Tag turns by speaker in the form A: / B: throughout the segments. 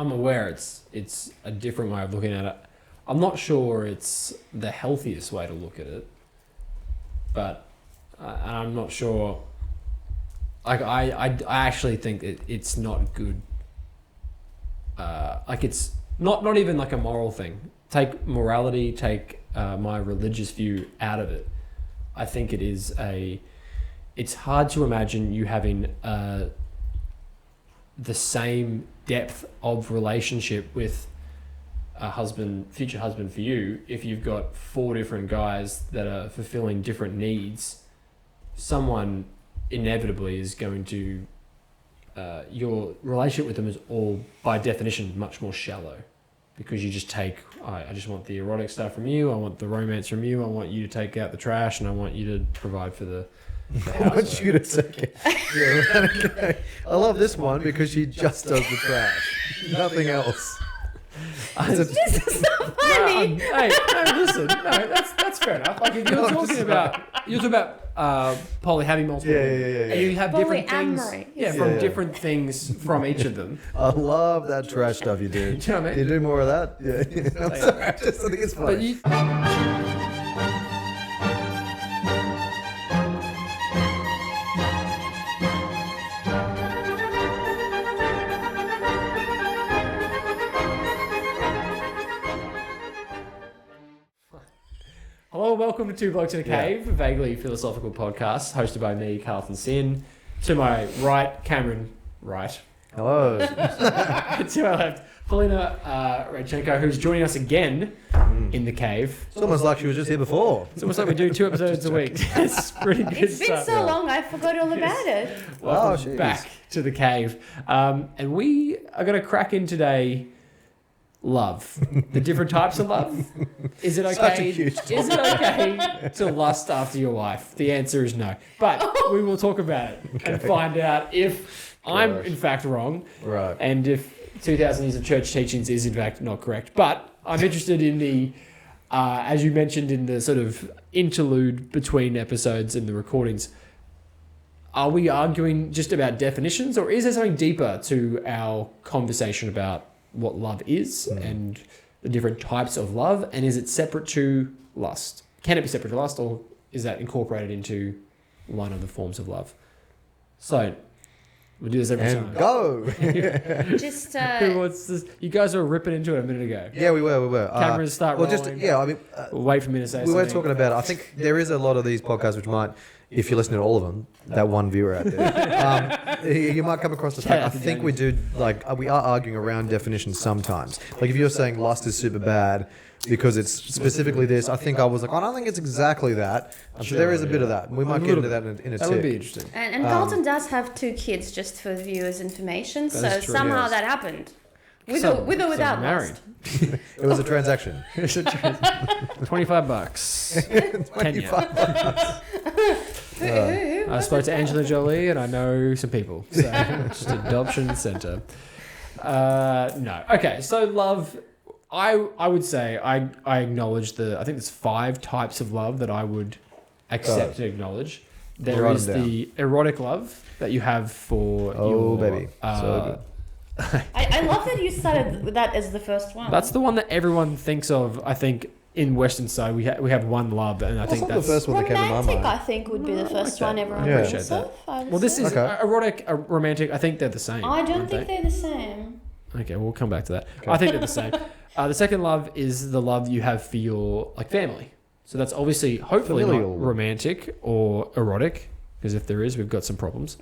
A: I'm aware it's a different way of looking at it. I'm not sure it's the healthiest way to look at it, but I'm not sure. Like I actually think it's not good. Like it's not even like a moral thing. Take morality, take my religious view out of it. I think it is it's hard to imagine you having the same depth of relationship with a future husband for you if you've got 4 different guys that are fulfilling different needs. Someone inevitably is going to your relationship with them is all by definition much more shallow, because you just take I just want the erotic stuff from you, I want the romance from you, I want you to take out the trash, and I want you to provide for the
B: I want you to take it. Yeah, okay. I love this one because she just does the trash. Nothing else.
C: This is so funny.
A: Listen, that's fair enough. Like if you're talking about poly having multiple, and you have different things, from different things from each of them.
B: I love that trash stuff you do.
A: Do you know what I mean?
B: Do you do more of that? Yeah. I'm sorry, I just think it's funny.
A: Hello, welcome to Two Blokes in a Cave, a vaguely philosophical podcast hosted by me, Carlton Sin. To my right, Cameron Wright.
B: Hello.
A: To our left, Paulina Radchenko, who's joining us again in the cave.
B: It's almost like she was just here before.
A: It's almost like we do 2 episodes a week. It's pretty good
C: It's been
A: stuff.
C: so long, I forgot all about it.
A: Welcome back to the cave. And we are going to crack in today. Love. The different types of love. Is it okay? Is it okay to lust after your wife? The answer is no. But we will talk about it and find out if I'm in fact wrong.
B: Right.
A: And if 2,000 years of church teachings is in fact not correct. But I'm interested in the, as you mentioned in the sort of interlude between episodes and the recordings, are we arguing just about definitions, or is there something deeper to our conversation about what love is and the different types of love, and is it separate to lust? Can it be separate to lust, or is that incorporated into one of the forms of love? So we'll do this every time.
B: Go.
C: Just
A: Who wants this? You guys were ripping into it a minute ago.
B: Yeah, we were.
A: Cameras start rolling. We'll wait for me to say something.
B: We were talking about it. I think there is a lot of these podcasts which might, if you listen to all of them, that one viewer out there, you might come across the fact. I think we do, we are arguing around definitions sometimes. Like if you're saying lust is super bad because it's specifically this, I think I was like, I don't think it's exactly that. So there is a bit of that. We might get into that in a tick.
A: That would be interesting.
C: and Carlton does have 2 kids, just for viewers' information. So
A: is true,
C: somehow
A: yes.
C: that happened. With or without
A: married.
C: lust.
B: It was a transaction.
A: $25.
B: 25 bucks.
A: I spoke to Angela Jolie and I know some people. So just adoption centre. No. Okay, so love, I would say I acknowledge I think there's 5 types of love that I would accept and acknowledge. There is the erotic love that you have for your...
B: baby. So good.
C: I love that you started with that as the first one.
A: That's the one that everyone thinks of, I think. In Western side, we have one love, and I think that's
B: the first one that came to my
C: romantic.
B: mind.
C: I think would be the first one everyone
B: Yeah.
C: thinks of.
A: Well, this is erotic, romantic. I think they're the same.
C: I don't think they're the same.
A: Okay, we'll come back to that. Okay. I think they're the same. The second love is the love you have for your family. So that's obviously, hopefully,
B: familial.
A: not romantic or erotic, because if there is, we've got some problems.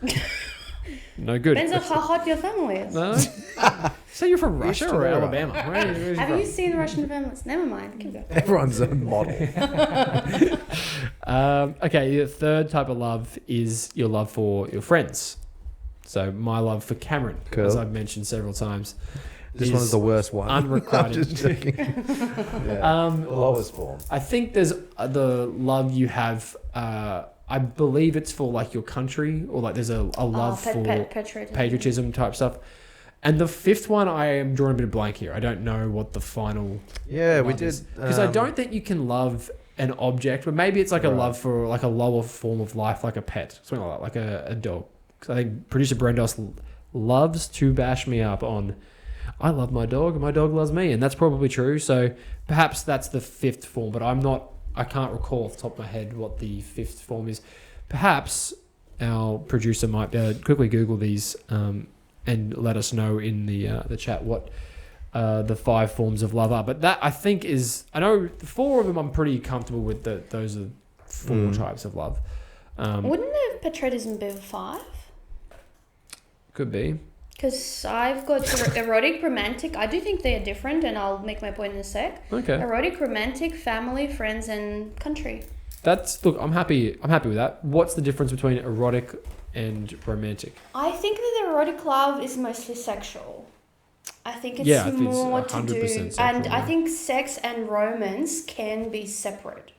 A: No good.
C: Depends on how hot your family is.
A: No. So you're from Russia or Alabama? Where's
C: Have you seen Russian families? Never mind. Keep going.
B: Everyone's a model.
A: Okay, the third type of love is your love for your friends. So my love for Cameron, as I've mentioned several times.
B: This one is the worst one.
A: Unrequited.
B: The lowest form.
A: I think there's the love you have. I believe it's for your country, or there's a love for patriotism type stuff. And the 5th one, I am drawing a bit of blank here. I don't know what the final.
B: Yeah, we did.
A: Because I don't think you can love an object, but maybe it's a love for a lower form of life, like a pet, something like that, like a dog. Because I think producer Brendos loves to bash me up on I love my dog and my dog loves me, and that's probably true. So perhaps that's the fifth form, but I can't recall off the top of my head what the fifth form is. Perhaps our producer might be able to quickly Google these and let us know in the chat what the 5 forms of love are. But that, I think, I know 4 of them I'm pretty comfortable with. Those are 4 types of love.
C: Wouldn't the patriotism be 5?
A: Could be.
C: Because I've got erotic, romantic. I do think they are different, and I'll make my point in a sec.
A: Okay.
C: Erotic, romantic, family, friends, and country.
A: Look, I'm happy with that. What's the difference between erotic and romantic?
C: I think that the erotic love is mostly sexual. I think it's more to do,
A: sexual,
C: and I think sex and romance can be separate.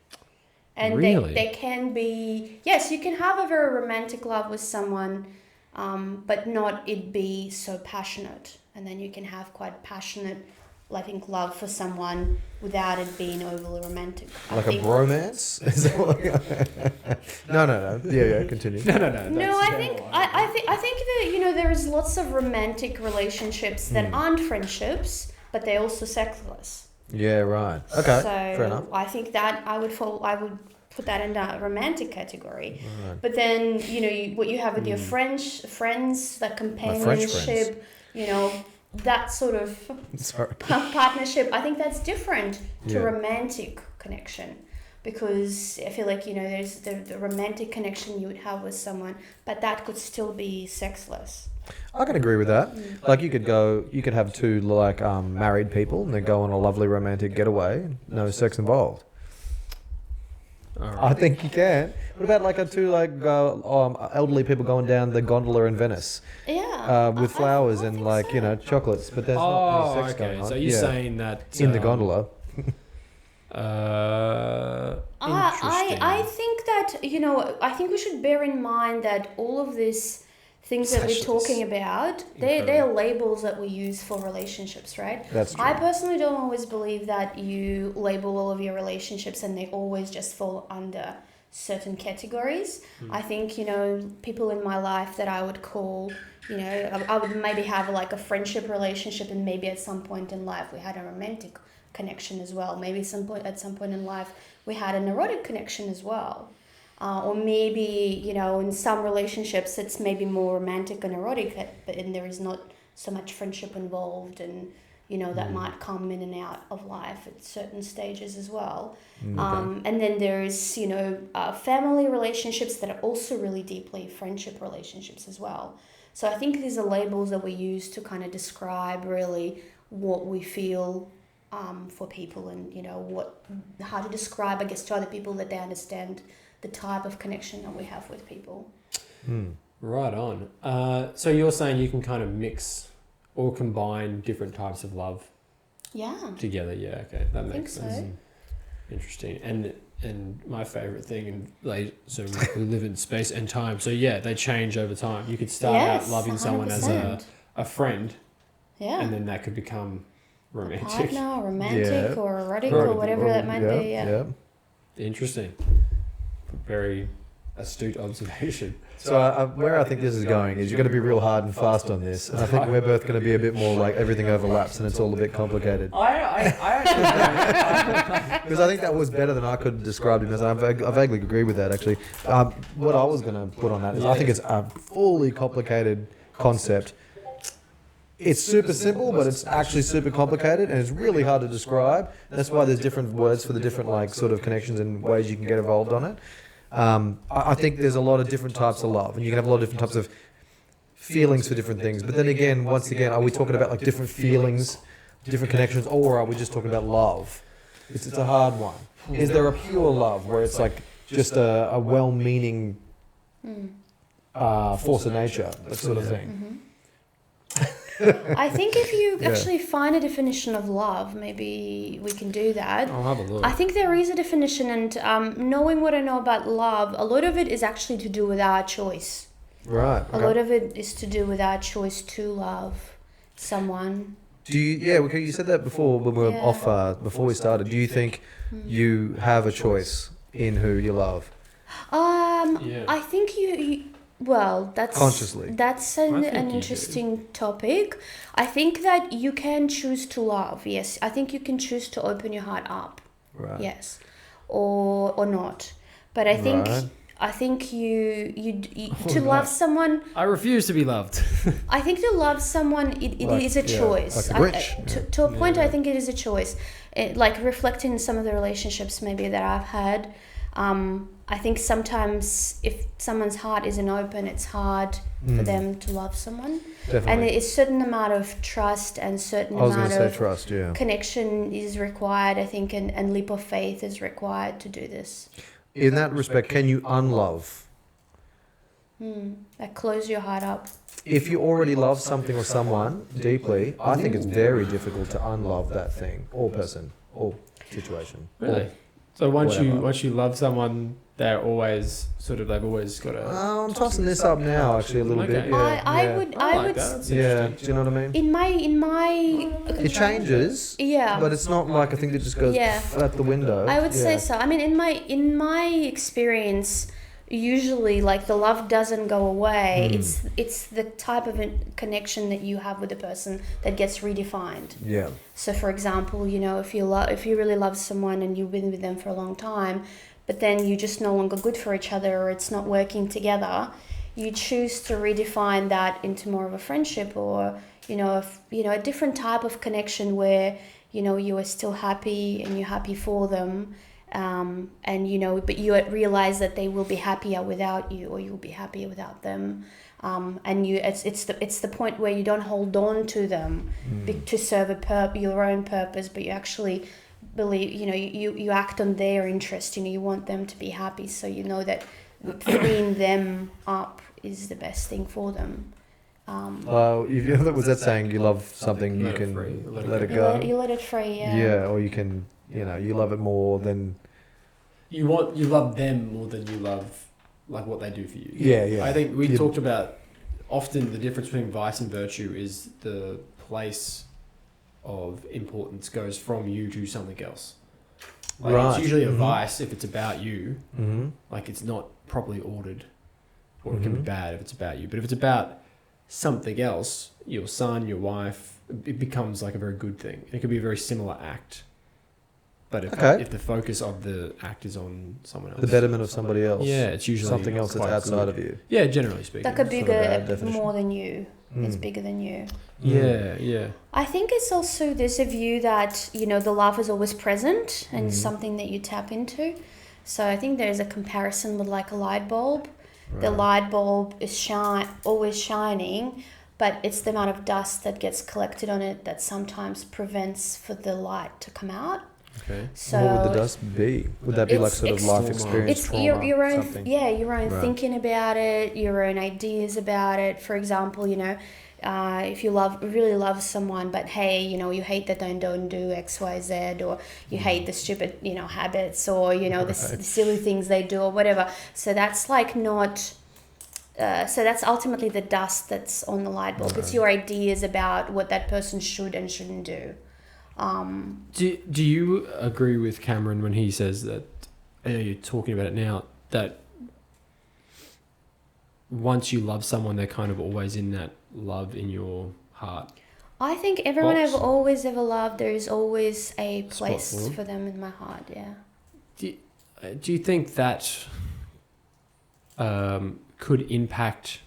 C: And
A: really?
C: they can be, yes, you can have a very romantic love with someone, but not it be so passionate. And then you can have quite passionate, I think, love for someone without it being overly romantic.
B: Like a bromance? No. Yeah, continue.
A: No.
C: No, I think that, there is lots of romantic relationships that aren't friendships, but they're also sexless.
B: Yeah, right. Okay,
C: So
B: fair enough.
C: I think that I would put that in the romantic category.
B: Right.
C: But then, what you have with your friends, that companionship, that sort of partnership, I think that's different to romantic connection. Because I feel like, there's the romantic connection you would have with someone, but that could still be sexless.
B: I can agree with that. Like you could have 2 married people and they go on a lovely romantic getaway, no sex involved.
A: All right.
B: I think you can. What about 2 elderly people going down the gondola in Venice?
C: Yeah.
B: With flowers and chocolates, but there's not any sex going on.
A: So you're saying that
B: in the gondola.
A: Interesting.
C: I think that, I think we should bear in mind that all of these things that we're talking about, they're labels that we use for relationships, right?
B: That's true.
C: I personally don't always believe that you label all of your relationships and they always just fall under certain categories. I think, people in my life that I would call, I would maybe have a friendship relationship, and maybe at some point in life we had a romantic connection as well. Maybe at some point in life we had an erotic connection as well. Or maybe, in some relationships it's maybe more romantic and erotic, and there is not so much friendship involved, and, that might come in and out of life at certain stages as well. And then there's, family relationships that are also really deeply friendship relationships as well. So I think these are labels that we use to kind of describe really what we feel for people, and, how to describe, I guess, to other people that they understand the type of connection that we have with people.
A: Right on. So you're saying you can kind of mix or combine different types of love together. Yeah, okay. That makes sense.
C: So.
A: Interesting. And my favourite thing, so we live in space and time. So yeah, they change over time. You could start out loving 100%. Someone as a friend. Yeah. And then that could become romantic.
C: Partner, romantic or erotic or whatever that might be. Yeah.
A: Interesting. Very astute observation.
B: So where I think this is going is you're going to be real hard and fast on this, and I think we're both going to be a bit more like everything overlaps and it's all a bit complicated.
A: I actually
B: because I think that was better than I could describe it as. I vaguely agree with that actually. What I was going to put on that is I think it's a fully complicated concept. It's super simple, but it's actually super complicated, and it's really hard to describe. That's why there's different words for the different sort of connections and ways you can get involved on it. I think there's a lot of different types of love, and you can have a lot of different types of feelings for different things. But then again, once again, are we talking about different feelings, different connections, or are we just talking about love? It's a hard one. Is there a pure love where it's just a well-meaning force of nature, that sort of thing?
C: I think if you actually find a definition of love, maybe we can do that.
A: I'll have a look.
C: I think there is a definition, and knowing what I know about love, a lot of it is actually to do with our choice.
B: Right. Okay.
C: A lot of it is to do with our choice to love someone.
B: Do you? Yeah, okay, you said that before when we were off. Before we started, do you think you have a choice in who you love?
C: I think Well,
B: Consciously.
C: that's
A: I think
C: an
A: you
C: interesting topic. I think that you can choose to love. Yes, I think you can choose to open your heart up.
B: Right.
C: Yes, or not. But I think
B: Right.
C: you
A: Oh,
C: to
A: no.
C: love someone.
A: I refuse to be loved.
C: I think to love someone, it
B: Like,
C: is a
B: yeah,
C: choice.
B: like a Grinch,
C: To a point,
A: Yeah.
C: I think it is a choice. Like reflecting some of the relationships maybe that I've had, I think sometimes if someone's heart isn't open, it's hard for them to love someone.
B: Definitely.
C: And a certain amount of trust and certain
B: I was going
C: amount
B: to say
C: of
B: trust, yeah.
C: connection is required, I think, and leap of faith is required to do this.
B: In that respect, can you unlove?
C: Like close your heart up.
B: If you already love something or someone deeply, I think it's very difficult to unlove that thing or person or situation.
A: Really?
B: Or,
A: So
B: whatever.
A: once you love someone, they've always got a.
B: I'm tossing this up now, actually, a little
A: Okay.
B: bit. Yeah,
C: I
B: yeah.
C: would
A: I like
C: would
A: that. That's
B: Yeah,
A: interesting.
B: do you know what I mean?
C: in my
B: It changes,
C: yeah.
B: but it's not like a thing that just goes
C: Yeah.
B: out the window.
C: I would say
B: Yeah.
C: so. I mean, in my experience, usually like the love doesn't go away. It's the type of connection that you have with the person that gets redefined.
B: Yeah.
C: So, for example, if you really love someone and you've been with them for a long time, but then you're just no longer good for each other or it's not working together, you choose to redefine that into more of a friendship or a different type of connection where you are still happy and you're happy for them. But you realize that they will be happier without you, or you'll be happier without them. It's the point where you don't hold on to them to serve your own purpose, but you actually believe, you act on their interest. You want them to be happy, so you know that freeing them up is the best thing for them.
B: Was that saying you love something, you
A: Let it
B: can
A: free,
B: let it go?
C: You let it free, yeah.
B: Yeah, or you can, you love it more than.
A: You love them more than you love like what they do for you.
B: Yeah, yeah.
A: I think we talked about often the difference between vice and virtue is the place of importance goes from you to something else. Like
B: Right.
A: It's usually a
B: Mhm.
A: vice if it's about you.
B: Mm-hmm.
A: Like it's not properly ordered, or it can be
B: Mhm.
A: bad if it's about you. But if it's about something else, your son, your wife, it becomes like a very good thing. It could be a very similar act. But if the focus of the act is on someone else,
B: The betterment of somebody else.
A: yeah, it's usually
B: Something else that's
A: quite
B: outside
A: good.
B: of you.
A: Yeah, generally speaking.
C: Like a
B: Sort of bad
C: bigger,
B: definition.
C: more than you. It's
B: Mm.
C: bigger than you.
A: Yeah.
C: I think it's also there's a view that the love is always present and something that you tap into. So I think there's a comparison with like a light bulb. The light bulb is always shining, but it's the amount of dust that gets collected on it that sometimes prevents for the light to come out.
A: Okay.
C: So
B: What would the dust be? Would that be like
C: it's
B: sort of life experience,
C: it's
B: trauma,
C: your own
B: something?
C: your own
B: Right.
C: thinking about it, your own ideas about it. For example, if you really love someone, but hey, you hate that they don't do X, Y, Z, or you hate the stupid habits, or the silly things they do, or whatever. So that's like not. So that's ultimately the dust that's on the light bulb. It's your ideas about what that person should and shouldn't do.
A: Do you agree with Cameron when he says that? You're talking about it now. That once you love someone, they're kind of always in that love in your heart.
C: I think everyone
A: Blokes.
C: I've always ever loved, there is always a
A: Spot
C: place
A: for them.
C: for them in my heart. Yeah.
A: Do you think that could impact?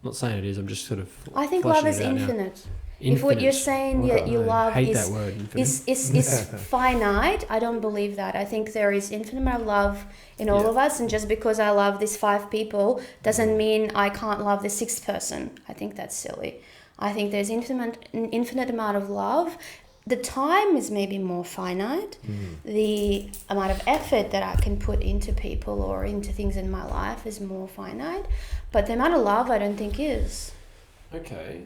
A: I'm not saying it is. I'm just sort of.
C: I think
A: fleshing
C: love is
A: it out now.
C: infinite. If what you're saying that you
A: I
C: love
A: hate
C: is
A: that word. Infinite.
C: is finite, I don't believe that. I think there is infinite amount of love in all
A: Yeah.
C: of us, and just because I love these 5 people doesn't mean I can't love the 6th person. I think that's silly. I think there's infinite amount of love. The time is maybe more finite. The amount of effort that I can put into people or into things in my life is more finite. But the amount of love I don't think is.
A: Okay.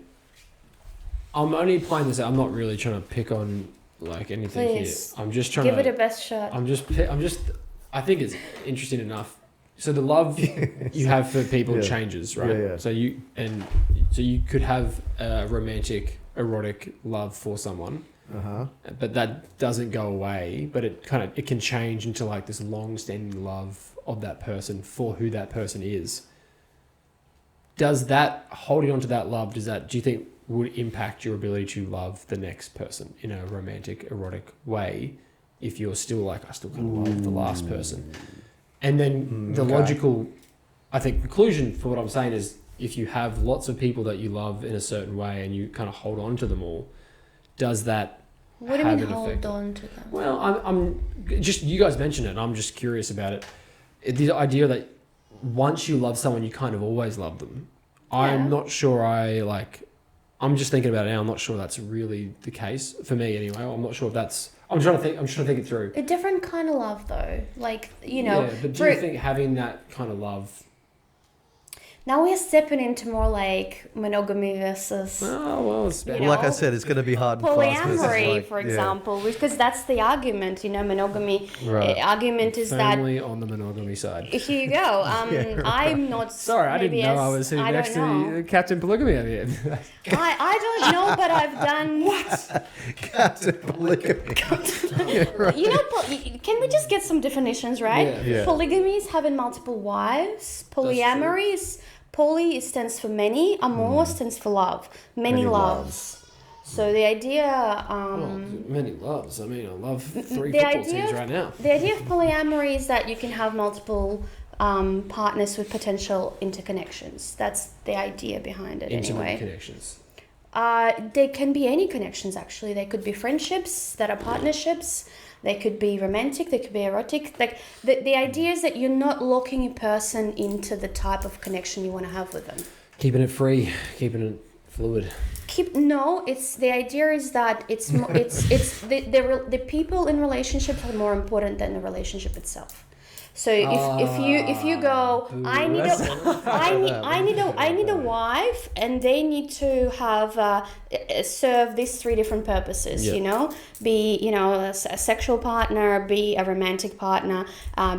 A: I'm only playing this out. I'm not really trying to pick on like anything
C: Please.
A: here. I'm just trying
C: Give
A: to.
C: it a best shot.
A: I think it's interesting enough. So the love you have for people
B: Yeah.
A: changes, right?
B: Yeah, yeah.
A: So you could have a romantic, erotic love for someone, but that doesn't go away. But it can change into like this long-standing love of that person for who that person is. does that holding on to that love, do you think would impact your ability to love the next person in a romantic, erotic way if you're still like, I still kind of love the last person? And then the logical, I think, conclusion for what I'm saying is if you have lots of people that you love in a certain way and you kind of hold on to them all, does that
C: What do you
A: have
C: mean
A: an
C: hold
A: effect?
C: on to them?
A: Well, I'm just, you guys mentioned it and I'm just curious about it. The idea that once you love someone, you kind of always love them. I'm not sure I'm just thinking about it now. I'm not sure that's really the case for me anyway. I'm not sure if that's, I'm trying to think it through.
C: A different kind of love though. Like, you know.
A: Yeah, but do you think having that kind of love...
C: Now we're stepping into more like monogamy versus
B: Like I said, it's going to be hard and fast.
C: polyamory, for example, because that's the argument. You know, monogamy argument is
A: Firmly on the monogamy side.
C: here you go. I'm not.
A: Sorry, I didn't know I was sitting next to Captain Polygamy over here.
C: I don't know, but I've done what?
B: Captain Polygamy.
C: You know, can we just get some definitions right?
B: Yeah.
C: Polygamy is having multiple wives. Polyamory is poly stands for many. Amor stands for love. Many loves. So the idea.
A: Many loves. I mean, I love 3
C: the
A: football
C: idea
A: teams
C: of-
A: right now.
C: The idea of polyamory is that you can have multiple partners with potential interconnections. That's the idea behind it,
A: Intimate
C: anyway.
A: connections.
C: They can be any connections, actually. They could be friendships that are partnerships. They could be romantic. They could be erotic. Like the idea is that you're not locking a person into the type of connection you want to have with them.
A: Keeping it free, keeping it fluid.
C: It's the idea is that it's the people in relationships are more important than the relationship itself. So if you go, I need a wife, and they need to have serve these 3 different purposes. You know, be a sexual partner, be a romantic partner,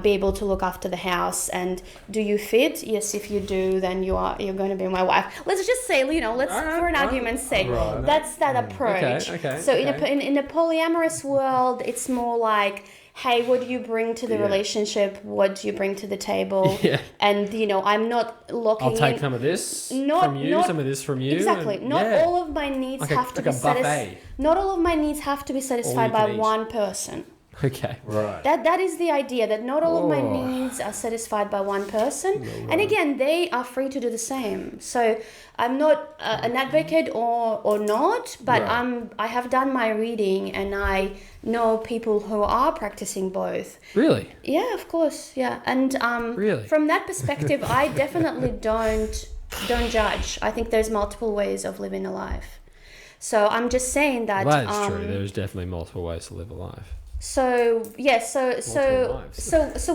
C: be able to look after the house. And do you fit? Yes, if you do, then you're going to be my wife. Let's just say, for an argument's sake, that's that approach.
A: Okay.
C: So in a polyamorous world, it's more like, hey, what do you bring to the relationship? What do you bring to the table?
A: Yeah.
C: And, I'm not locking
A: I'll take
C: in.
A: some of this from you, some of this from you.
C: Exactly.
A: And,
C: Not all of my needs have to be satisfied. Not all of my needs have to be satisfied by one person.
A: Okay.
B: Right.
C: That is the idea, that not all of my needs are satisfied by one person. And again, they are free to do the same. So I'm not an advocate or not, but I have done my reading and I know people who are practicing both.
A: Really?
C: Yeah, of course. Yeah. And
A: Really?
C: From that perspective, I definitely don't judge. I think there's multiple ways of living a life. So I'm just saying that.
A: Well, that's true. There's definitely multiple ways to live a life.
C: So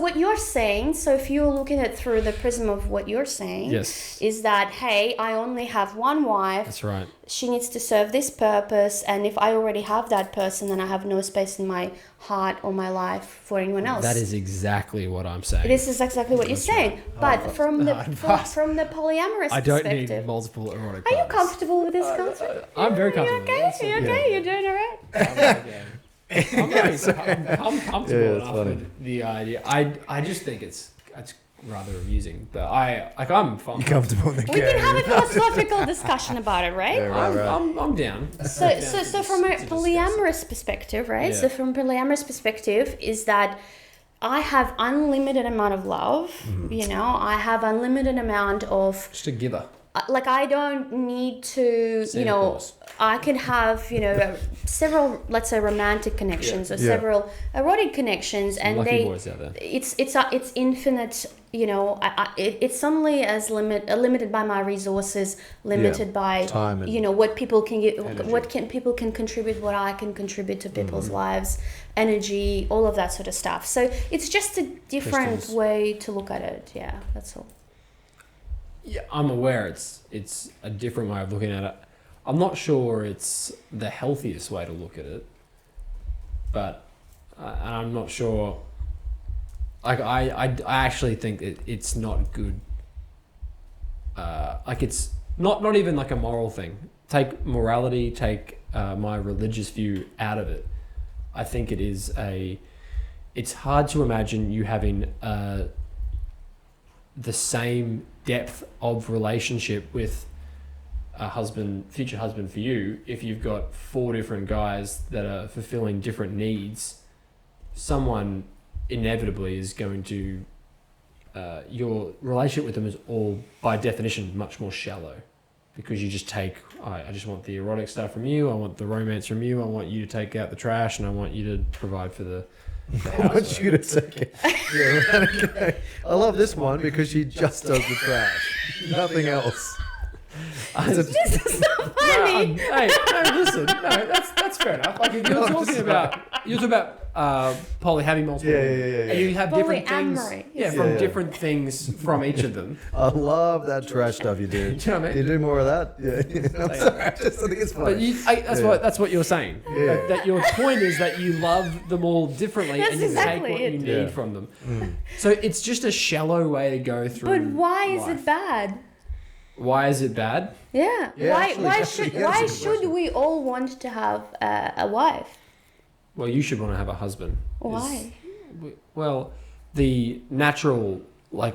C: what you're saying, so if you're looking at it through the prism of what you're saying, is that, hey, I only have one wife.
A: That's right.
C: She needs to serve this purpose, and if I already have that person, then I have no space in my heart or my life for anyone else.
A: That is exactly what I'm saying.
C: This is exactly what you're saying. But from the polyamorous perspective,
A: I don't need multiple erotic
C: are you
A: partners.
C: comfortable with this concept?
A: I'm very comfortable.
C: You okay? You okay? You're doing all right?
A: I'm comfortable enough
B: funny.
A: with the idea. I just think it's rather amusing, but I'm fine.
B: You're comfortable in the
C: We can have a philosophical discussion about it, right?
A: I'm down.
C: So from a polyamorous perspective, right?
A: Yeah.
C: So from polyamorous perspective is that I have unlimited amount of love. I have unlimited amount of
A: Just a giver.
C: like I don't need to,
A: Santa Claus.
C: I can have, several, let's say, romantic connections or several erotic connections, and
A: Lucky boys out there.
C: it's infinite. It's only as limited by my resources, limited by
B: time and
C: what people can get,
B: energy.
C: people can contribute, what I can contribute to people's lives, energy, all of that sort of stuff. So it's just a different
A: Crystals.
C: way to look at it. Yeah, that's all.
A: Yeah, I'm aware it's a different way of looking at it. I'm not sure it's the healthiest way to look at it, but I'm not sure. Like I actually think that it's not good. Like it's not even like a moral thing. Take morality, take my religious view out of it. I think it is it's hard to imagine you having the same depth of relationship with a future husband for you if you've got 4 different guys that are fulfilling different needs. Someone inevitably is going to your relationship with them is all by definition much more shallow, because you just take, I just want the erotic stuff from you, I want the romance from you, I want you to take out the trash, and I want you to provide for the
B: I want you to take it. Yeah, right, okay. I love this one because she just does the trash. Nothing else.
C: This is so funny.
A: Listen, that's fair enough. Like if you're talking about poly having multiple, and you have different things,
C: Polyamory.
A: different things from each of them.
B: I love that trash stuff you do.
A: Do you know what I mean?
B: You do more of that? Yeah. I'm sorry, I just think it's funny.
A: But that's what you're saying.
B: Yeah.
A: That your point is that you love them all differently,
C: That's
A: and you
C: exactly
A: take what
C: it.
A: you need
B: Yeah.
A: from them.
B: Mm.
A: So it's just a shallow way to go through.
C: But why is
A: life.
C: it bad?
A: Why is it bad?
C: Yeah.
B: Yeah,
C: why
B: actually,
C: why
B: that's
C: should
B: a good
C: why
B: question.
C: should we all want to have a wife?
A: Well, you should want to have a husband.
C: Why?
A: Well, the natural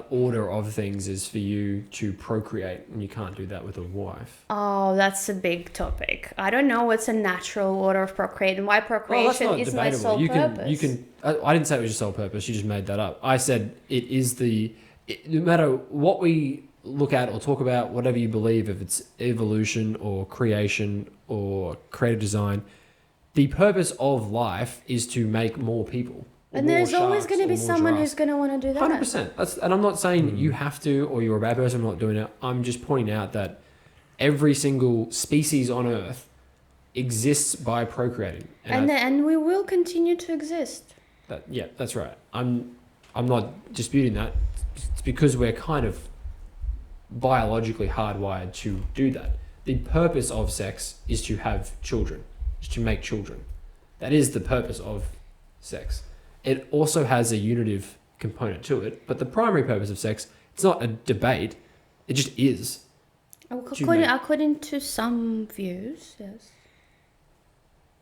A: order of things is for you to procreate, and you can't do that with a wife.
C: Oh, that's a big topic. I don't know what's a natural order of procreating. Why
A: Well, that's
C: procreation
A: not
C: is my
A: debatable.
C: sole purpose.
A: You can. I didn't say it was your sole purpose. You just made that up. I said it is no matter what we look at or talk about, whatever you believe, if it's evolution or creation or creative design, the purpose of life is to make more people. or
C: And
A: more
C: there's always
A: sharks
C: going to
A: or
C: be
A: more
C: someone
A: giraffes.
C: who's going to want to do that.
A: 100%. And I'm not saying you have to or you're a bad person for not doing it. I'm just pointing out that every single species on Earth exists by procreating.
C: And we will continue to exist.
A: That's right. I'm not disputing that. It's because we're kind of biologically hardwired to do that. The purpose of sex is to have children, is to make children. That is the purpose of sex. It also has a unitive component to it, but the primary purpose of sex, it's not a debate, it just is.
C: According to some views, yes.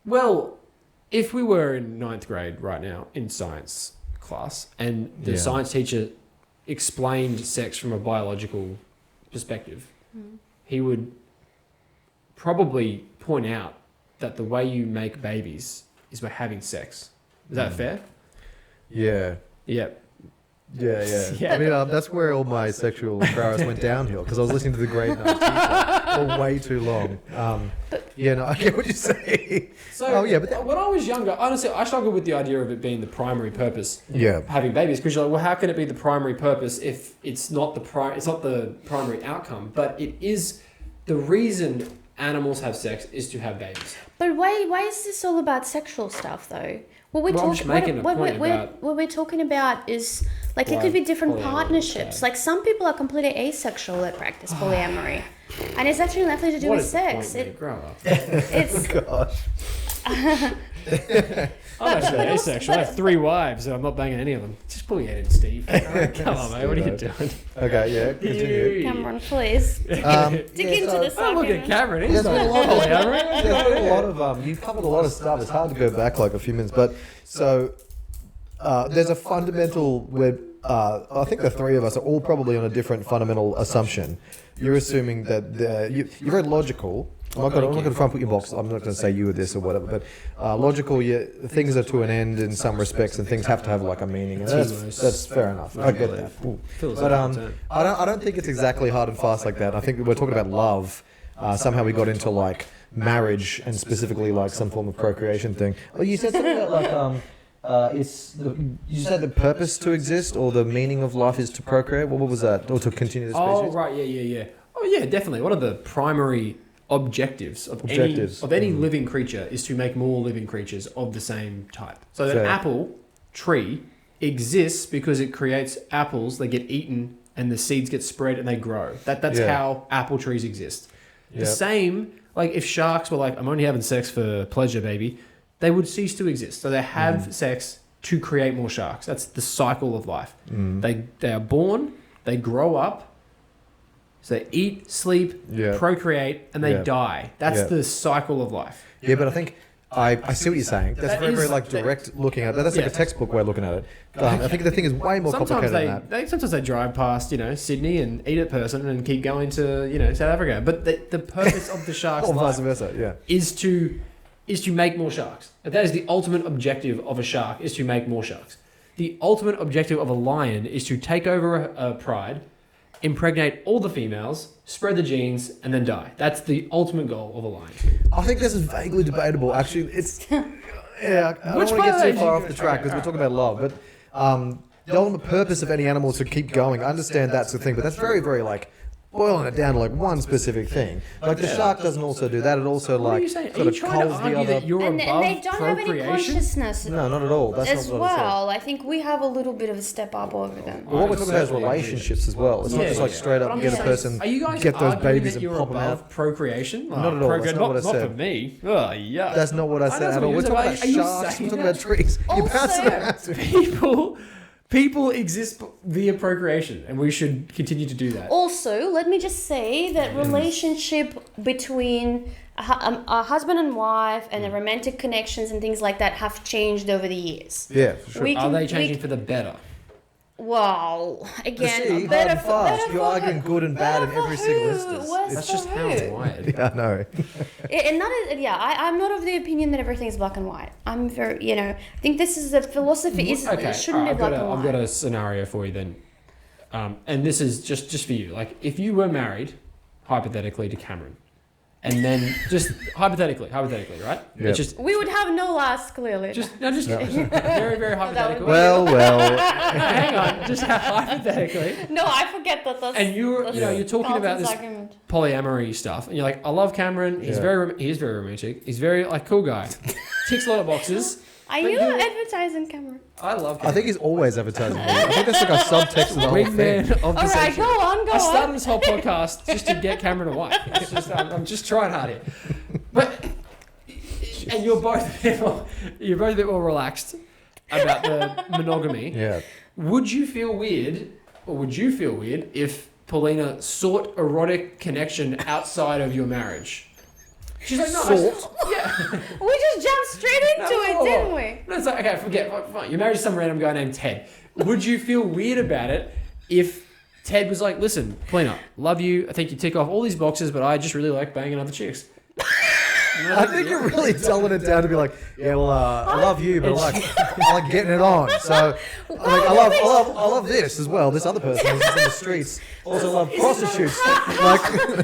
A: Well, if we were in 9th grade right now in science class and the science teacher explained sex from a biological perspective, he would probably point out that the way you make babies is by having sex. Is that fair?
B: Yeah.
A: Yeah.
B: Yeah. I mean, that's where all my sexual prowess went downhill, because I was listening to the grade 9 teacher for way too long. I get what you're saying.
A: So, when I was younger, honestly, I struggled with the idea of it being the primary purpose.
B: Yeah.
A: Having babies, because you're like, well, how can it be the primary purpose if it's not the primary outcome? But it is the reason animals have sex is to have babies.
C: But why is this all about sexual stuff, though?
A: I'm just making a point about
C: what we're talking about is like it could be different
A: polyamory,
C: partnerships. Like some people are completely asexual that practice polyamory, and it's actually nothing to do
A: what
C: with
A: is the
C: sex.
A: point, mate? Grow up.
C: It's
B: Gosh.
A: I'm actually asexual. I have 3 wives, and I'm not banging any of them. Just pull your head in, Steve. Come on, mate. What are you doing?
B: Okay, yeah, continue.
C: Cameron, please dig into the
A: Oh, look at
C: subject.
A: Cameron. He's
B: There's
A: not
B: been a lot of-
A: polyamory.
B: There's been a lot of you've covered a lot of stuff. It's hard to go back like a few minutes, but so there's a fundamental where I think the 3 of us are all probably on a different fundamental assumption. You're assuming that you're very logical. I'm not going to try and put you in box. I'm not going to say you or this or whatever, but logical. Things are to an end in some respects, and things have to have like a meaning. And that's fair enough. I get that. But I don't think it's exactly hard and fast like that. I think we're talking about love. Somehow we got into like marriage and specifically like some form of procreation thing. Oh, you said something about like you said the purpose to exist or the meaning of life is to procreate. What was that? Or to continue the species?
A: Oh, right. Yeah. Oh, yeah, definitely. One of the primary objectives of any living creature is to make more living creatures of the same type. So an apple tree exists because it creates apples, they get eaten, and the seeds get spread and they grow. That's how apple trees exist. The same, like if sharks were like, I'm only having sex for pleasure, baby, they would cease to exist. So they have sex to create more sharks. That's the cycle of life. They are born, they grow up, so they eat, sleep, procreate, and they die. That's the cycle of life.
B: Yeah, but I think I see what you're saying. That's
A: That
B: very,
A: is-
B: very like direct looking at it. That's like a
A: Yeah.
B: textbook way of looking at it. I think the thing is way more complicated than that.
A: Sometimes they drive past, Sydney and eat at person and keep going to, South Africa. But the purpose of the shark's
B: Or vice
A: life
B: versa, yeah.
A: is to make more sharks. That is the ultimate objective of a shark, is to make more sharks. The ultimate objective of a lion is to take over a pride, impregnate all the females, spread the genes, and then die. That's the ultimate goal of a lion.
B: I think this is vaguely debatable. Actually, it's yeah. I don't
A: Which
B: want to
A: part
B: get
A: of
B: too
A: that
B: far
A: you-
B: off the track because we're talking about love, but the ultimate purpose of any animal is to keep going. I understand that's the thing, but that's very, very like boiling it down to like one specific thing. Like the shark doesn't also do that. It also
A: What are
B: like
A: you saying? Are
B: sort
A: you
B: of
A: trying to
B: culls the
A: argue
B: other.
A: that you're
C: And
A: above
C: they don't have any
A: procreation?
C: consciousness
B: No, not at all. That's
C: as
B: not what I said.
C: well. I think we have a little bit of a step up over them.
B: But what we're talking about is relationships as well. It's not just like straight
A: But
B: up
A: I'm
B: get a
A: just
B: person,
A: Are you guys
B: get those
A: arguing
B: babies
A: that
B: and
A: you're
B: pop them
A: above
B: out.
A: procreation?
B: Not at all. That's not what I
A: Not
B: said.
A: for me. Oh, yeah.
B: That's not what I said at all. We're talking about sharks. We're talking about trees. You're bouncing around.
A: People exist via procreation, and we should continue to do that.
C: Also, let me just say that relationship between a husband and wife and the romantic connections and things like that have changed over the years.
B: Yeah, for sure.
C: We
A: Are
C: can-
A: they
C: we
A: changing
C: c-
A: for the better?
C: Well, again,
B: See, hard
C: better
B: and
C: for,
B: fast.
C: better
B: You're
C: for
B: arguing
C: who?
B: good and bad in
C: Better
B: every
C: for
B: single
C: who?
B: instance.
C: Worse
A: That's
C: for
A: just how
C: who?
A: it's wired.
B: Yeah, I know.
C: And not yeah, I'm not of the opinion that everything's black and white. I'm very, I think this is a philosophy. It shouldn't
A: alright,
C: be black and
A: I've
C: white.
A: got a scenario for you then. And this is just for you. Like, if you were married, hypothetically, to Cameron, and then just hypothetically, right?
B: Yeah.
A: It's just
C: We would have no last, clearly.
A: very, very hypothetical.
B: Well,
A: Hang on, just hypothetically.
C: no, I forget that. That's,
A: And you're talking about this
C: argument.
A: polyamory stuff, and you're like, I love Cameron. He's
B: Yeah.
A: he is very romantic. He's very like cool guy. Ticks a lot of boxes.
C: Are
A: But
C: you
A: you're-
C: advertising Cameron?
A: I love.
B: I
A: Cameron.
B: think he's always advertising. I think that's like a subtext of the whole thing.
A: Wingman of the
C: All right,
A: century.
C: go on.
A: I started this whole podcast just to get Cameron a wife. It's just, I'm just trying hard here. But and you're both a bit more relaxed about the monogamy.
B: Yeah.
A: Would you feel weird if Paulina sought erotic connection outside of your marriage? She's like, no, yeah.
C: We just jumped straight into it, didn't we?
A: No, it's like, okay, fine. You're married to some random guy named Ted. Would you feel weird about it if Ted was like, listen, Paulina, love you. I think you tick off all these boxes, but I just really like banging other chicks.
B: I think you're really dulling it down to be like, yeah, well, I love you, but I like getting it on. So, I love this as well. This other person who's just in the streets also love prostitutes. Like,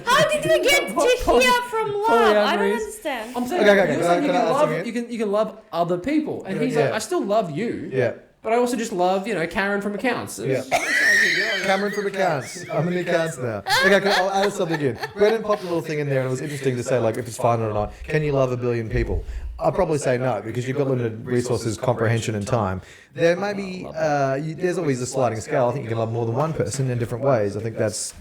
C: How did we get to here from love? I don't understand.
A: I'm saying,
B: Okay,
A: you're saying
B: can I ask
A: love,
B: again?
A: you can love other people, and he's
B: Yeah.
A: like, I still love you,
B: yeah,
A: but I also just love Karen from accounts.
B: yeah. Cameron from accounts. I'm in accounts now. Okay, I'll add something in. Brendan popped a little thing in there, and it was interesting to say, like, if it's fine or not. Can you love a billion people? I'd probably say no, because you've got limited resources, comprehension, and time. There may be, there's always a sliding scale. I think you can love more than one person in different ways. I think that's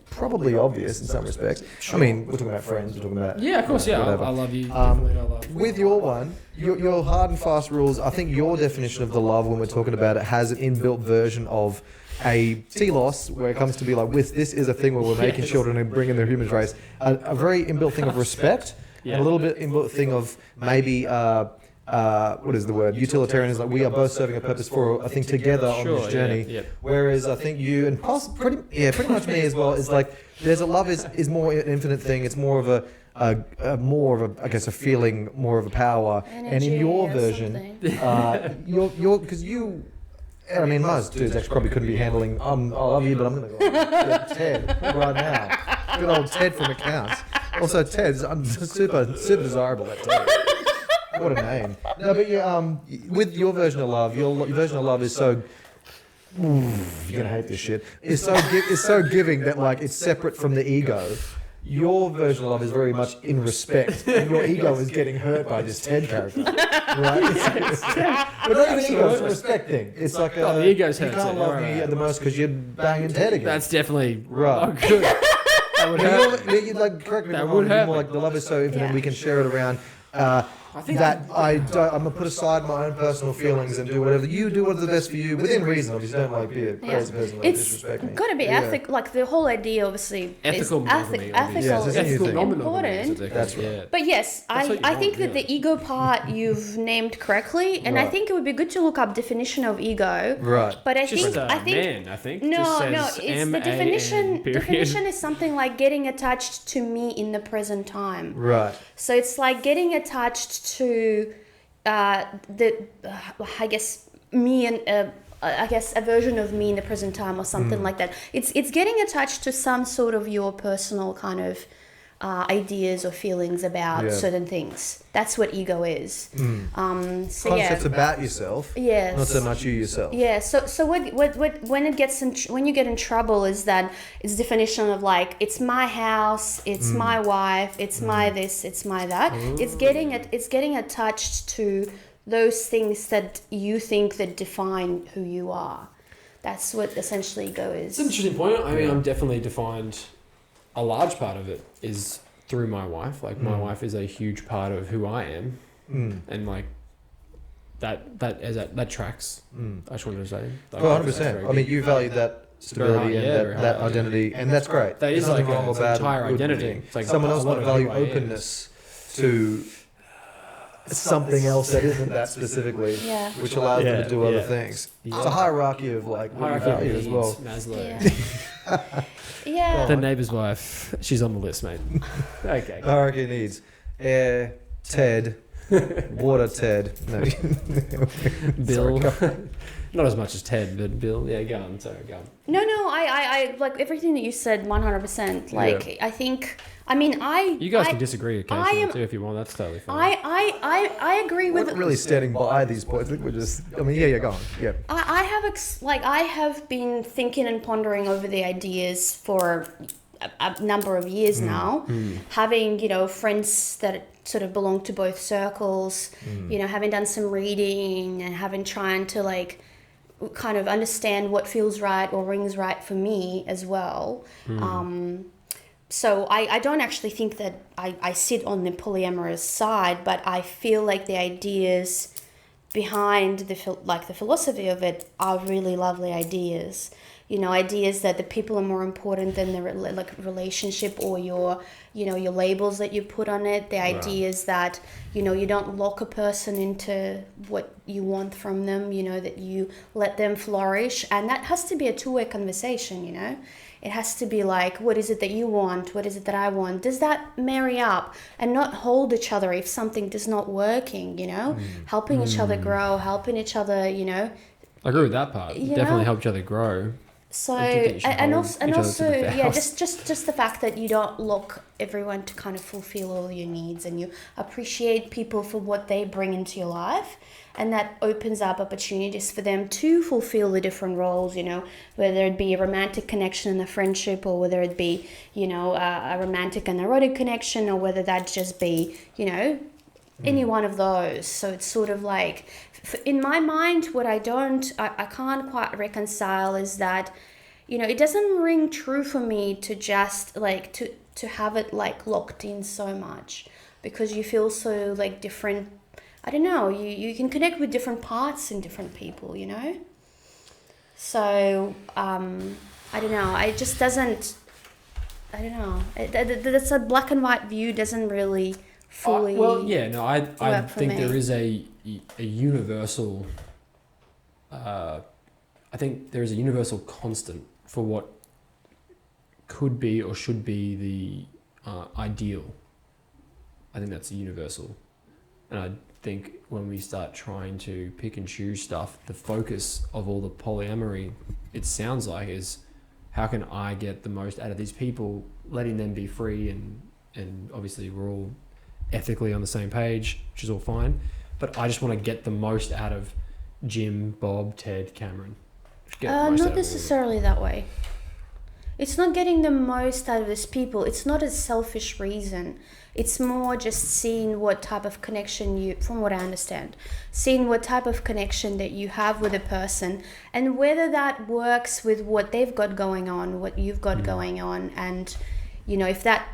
B: probably obvious in some respects. I mean, we're talking about friends, we're talking about...
A: Yeah, of course, yeah.
B: whatever.
A: I love you. Definitely I love you.
B: With your one, your hard and fast rules, I think your definition of the love when we're talking about it has an inbuilt version of a telos where it comes to be like, this is a thing where we're making children and bringing the human race. A very inbuilt thing of respect and a little bit inbuilt thing of maybe... what is the word? Utilitarianism. Like, we are both serving a purpose for a thing together on this journey.
A: Yeah.
B: Whereas I think you and pretty much me as well is like there's a love is more an infinite thing. It's more of a more of a I guess a feeling, more of a power. And in
C: Energy
B: your
C: or
B: version, you're because you. I mean, most dudes actually probably couldn't be handling. I love you, but I'm gonna go get Ted right now. Good old Ted from accounts. Also, Ted's super desirable. That Ted. What a name. No, but with your version of love, your version of love is so... Ooh, you're going to hate this shit. It's so giving that, like, it's separate from the ego. Your version of love is very much in respect, and your ego is getting hurt by this Ted character. Right? But not even ego, it's a respect thing. It's like
A: the ego's
B: you
A: hurts
B: can't
A: it,
B: love
A: right.
B: me at the most because you're banging Ted again.
A: That's definitely
B: Right.
A: not good. That would hurt.
B: Like, correct me if
A: That
B: I'm
A: would
B: wrong,
A: hurt
B: more
A: me.
B: like the love is so infinite,
C: Yeah.
B: we can share it around.
A: I think
B: I'm gonna put aside my own personal feelings and do whatever you do. What's the best for you within reason. Obviously, don't like be a crazy person like
C: It's
B: disrespect me.
C: got to be ethical. Like the whole idea, obviously,
A: ethical
C: is
A: monogamy,
C: ethical
B: Yes, it's a new
C: is
B: thing.
C: important.
B: That's right.
A: Yeah.
C: But yes,
A: That's what you
C: I
A: want,
C: think that
A: yeah.
C: the ego part you've named correctly, and I
B: Right.
C: think it would be good to look up definition of ego.
B: Right.
C: But I
A: Just
C: think
A: man, I think.
C: no,
A: Just
C: no,
A: says
C: it's the
A: M-A-N,
C: definition.
A: period.
C: Definition is something like getting attached to me in the present time.
B: Right.
C: So it's like getting attached to I guess me and I guess a version of me in the present time or something like that. It's getting attached to some sort of your personal kind of ideas or feelings about certain things. That's what ego is. So
B: Concepts about yourself.
C: Yes.
B: Not so much you yourself.
C: Yeah. So what when it gets when you get in trouble is that it's definition of like it's my house, it's my wife, it's my this, it's my that. It's getting attached to those things that you think that define who you are. That's what essentially ego is.
A: It's an interesting point. I mean, I'm definitely defined. A large part of it is through my wife. Like my wife is a huge part of who I am, and like that tracks. I just wanted to say. Like,
B: 100%. I mean, you value that stability and that identity, and that's great.
A: That is
B: There's nothing
A: like
B: wrong
A: an
B: or bad
A: entire
B: or good
A: identity.
B: thing.
A: It's like
B: Someone
A: a
B: else
A: lot
B: might
A: of
B: value
A: who I am.
B: openness to something else that isn't that specifically,
C: Yeah.
B: which allows them to do other
A: Yeah.
B: things.
A: Yeah.
B: It's a hierarchy of like what you
A: Hierarchy of
B: value as well.
A: needs, Maslow.
C: Yeah. Yeah.
A: The neighbour's wife, she's on the list, mate. Okay.
B: Hierarchy needs air, Ted, water, Ted. No.
A: Bill. Not as much as Ted, but Bill. Yeah, go on. Sorry, go on.
C: No, I like everything that you said 100%. Like, I think, I mean,
A: You guys can disagree occasionally
C: am-
A: too if you want. That's totally fine.
C: I agree
B: We're
C: with
B: not really standing by these points. I think we're just. I mean, yeah, go on. Yeah.
C: I have been thinking and pondering over the ideas for a number of years now, having friends that sort of belong to both circles, having done some reading and having trying to like kind of understand what feels right or rings right for me as well. So I don't actually think that I sit on the polyamorous side, but I feel like the ideas behind the philosophy of it are really lovely ideas. Ideas that the people are more important than the relationship or your labels that you put on it. The ideas that you don't lock a person into what you want from them. That you let them flourish, and that has to be a two-way conversation. It has to be like, what is it that you want? What is it that I want? Does that marry up? And not hold each other if something is not working, helping each other grow, helping each other,
A: I agree with that part. Definitely help each other grow.
C: So,
A: I do think you should
C: and
A: hold
C: also,
A: each other to the
C: yeah,
A: vows.
C: just the fact that you don't lock everyone to kind of fulfill all your needs, and you appreciate people for what they bring into your life, and that opens up opportunities for them to fulfill the different roles, whether it be a romantic connection and a friendship, or whether it be, a romantic and erotic connection, or whether that just be, any one of those. So it's sort of like, in my mind, what I can't quite reconcile is that, it doesn't ring true for me to just like to have it like locked in so much, because you feel so like different. I don't know, you can connect with different parts in different people, So, I don't know, it just doesn't, I don't know, that's a black and white view, doesn't really fully
A: I think
C: me.
A: there is a universal, I think there is a universal constant for what could be or should be the ideal. I think that's universal. And I think when we start trying to pick and choose stuff, the focus of all the polyamory, it sounds like, is how can I get the most out of these people, letting them be free, and obviously we're all ethically on the same page, which is all fine. But I just want to get the most out of Jim, Bob, Ted, Cameron.
C: Not necessarily that way. It's not getting the most out of these people. It's not a selfish reason. It's more just seeing what type of connection from what I understand, seeing what type of connection that you have with a person, and whether that works with what they've got going on, what you've got going on, and if that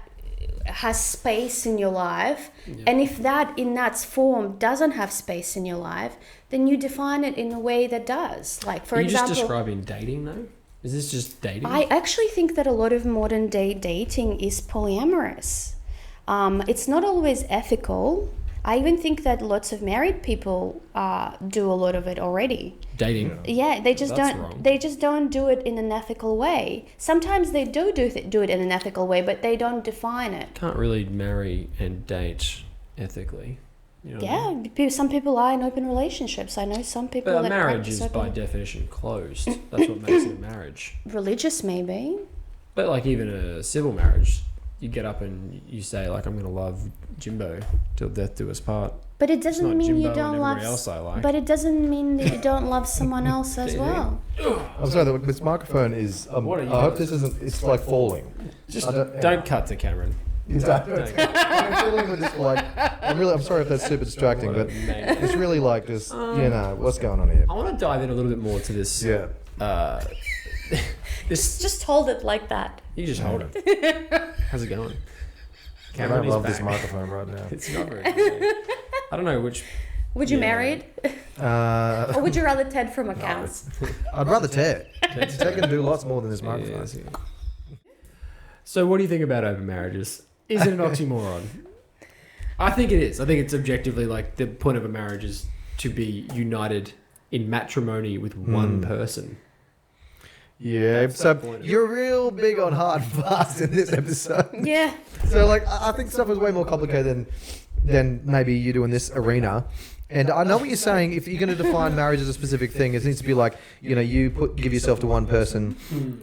C: has space in your life, and if that in that form doesn't have space in your life, then you define it in a way that does. Like, for
A: Are you
C: example,
A: just describing dating though? Is this just dating?
C: I actually think that a lot of modern day dating is polyamorous. It's not always ethical. I even think that lots of married people do a lot of it already.
A: Dating.
C: Yeah, they just
A: That's
C: don't.
A: wrong.
C: They just don't do it in an ethical way. Sometimes they do it in an ethical way, but they don't define it.
A: Can't really marry and date ethically. You know what I mean?
C: Yeah, some people are in open relationships. I know some people
A: But a
C: that
A: marriage
C: practice
A: is
C: open-
A: by definition closed. That's what makes it a marriage.
C: religious, maybe.
A: But like even a civil marriage, you get up and you say like, I'm going to love Jimbo till death do us part.
C: But it
A: It's
C: doesn't
A: not
C: mean
A: Jimbo
C: you don't
A: and
C: love.
A: everybody else I like.
C: But it doesn't mean that you don't love someone else as well.
B: I'm sorry, this microphone is.
A: What are you
B: I hope
A: doing?
B: this isn't. It's like falling.
A: Just
B: I don't-
A: don't cut to Cameron.
B: I'm feeling with this like. I'm sorry if that's super distracting, but it's really like just. What's going on here?
A: I want to dive in a little bit more to this.
B: Yeah.
A: This.
C: Just hold it like that.
A: You just hold it. How's it going?
B: I don't
A: is
B: love this
A: back.
B: microphone right now.
A: It's not very good. I don't know which.
C: Would you
A: Yeah.
C: married? Or would you rather Ted from accounts?
B: I'd rather Ted. Ted can do lots more than this microphone.
A: Yes, yeah. So, what do you think about open marriages? Is it an oxymoron? I think it is. I think it's objectively like the point of a marriage is to be united in matrimony with one person.
B: Yeah,
A: That's
B: so
A: the point.
B: you're real big on hard and fast in this episode.
C: Yeah.
B: So, like, I think stuff is way more complicated than maybe you do in this arena. And I know what you're saying. If you're going to define marriage as a specific thing, it needs to be like, you give yourself to one person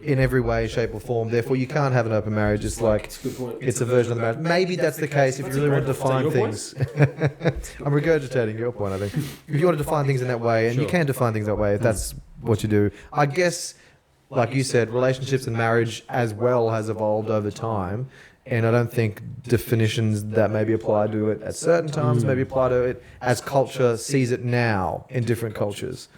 B: in every way, shape, or form. Therefore, you can't have an open marriage. It's like
A: It's a good point.
B: it's a version of the marriage. Maybe that's the case if you really want to define
A: your
B: things. I'm regurgitating your point, I think. If you want to define things in that way, and you
A: Sure.
B: can define things that way, if that's what you do. I guess, like you said, relationships and marriage as well has evolved over time. And I don't think definitions that maybe apply to it at certain times maybe apply to it as culture sees it now in different cultures.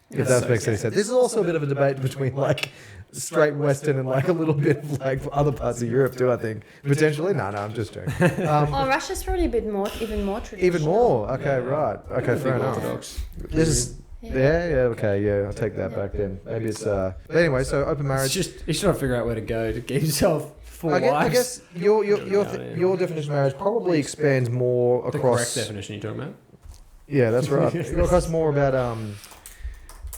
B: If that makes any sense. This is also a bit of a debate between like straight Western and like a little bit of like other parts of Europe too, I think. Potentially. No, I'm just joking.
C: Oh, Russia's probably a bit more, even more traditional.
B: Even more. Okay, right. Okay, fair enough.
A: Orthodox.
B: This is okay, I'll take that back then. Maybe it's but anyway, so open
A: It's
B: marriage.
A: just he's trying to figure out where to go to get himself full
B: I
A: wives.
B: guess your definition of marriage probably expands more
A: the
B: across.
A: correct definition you're talking about.
B: Yeah, that's right. It across more about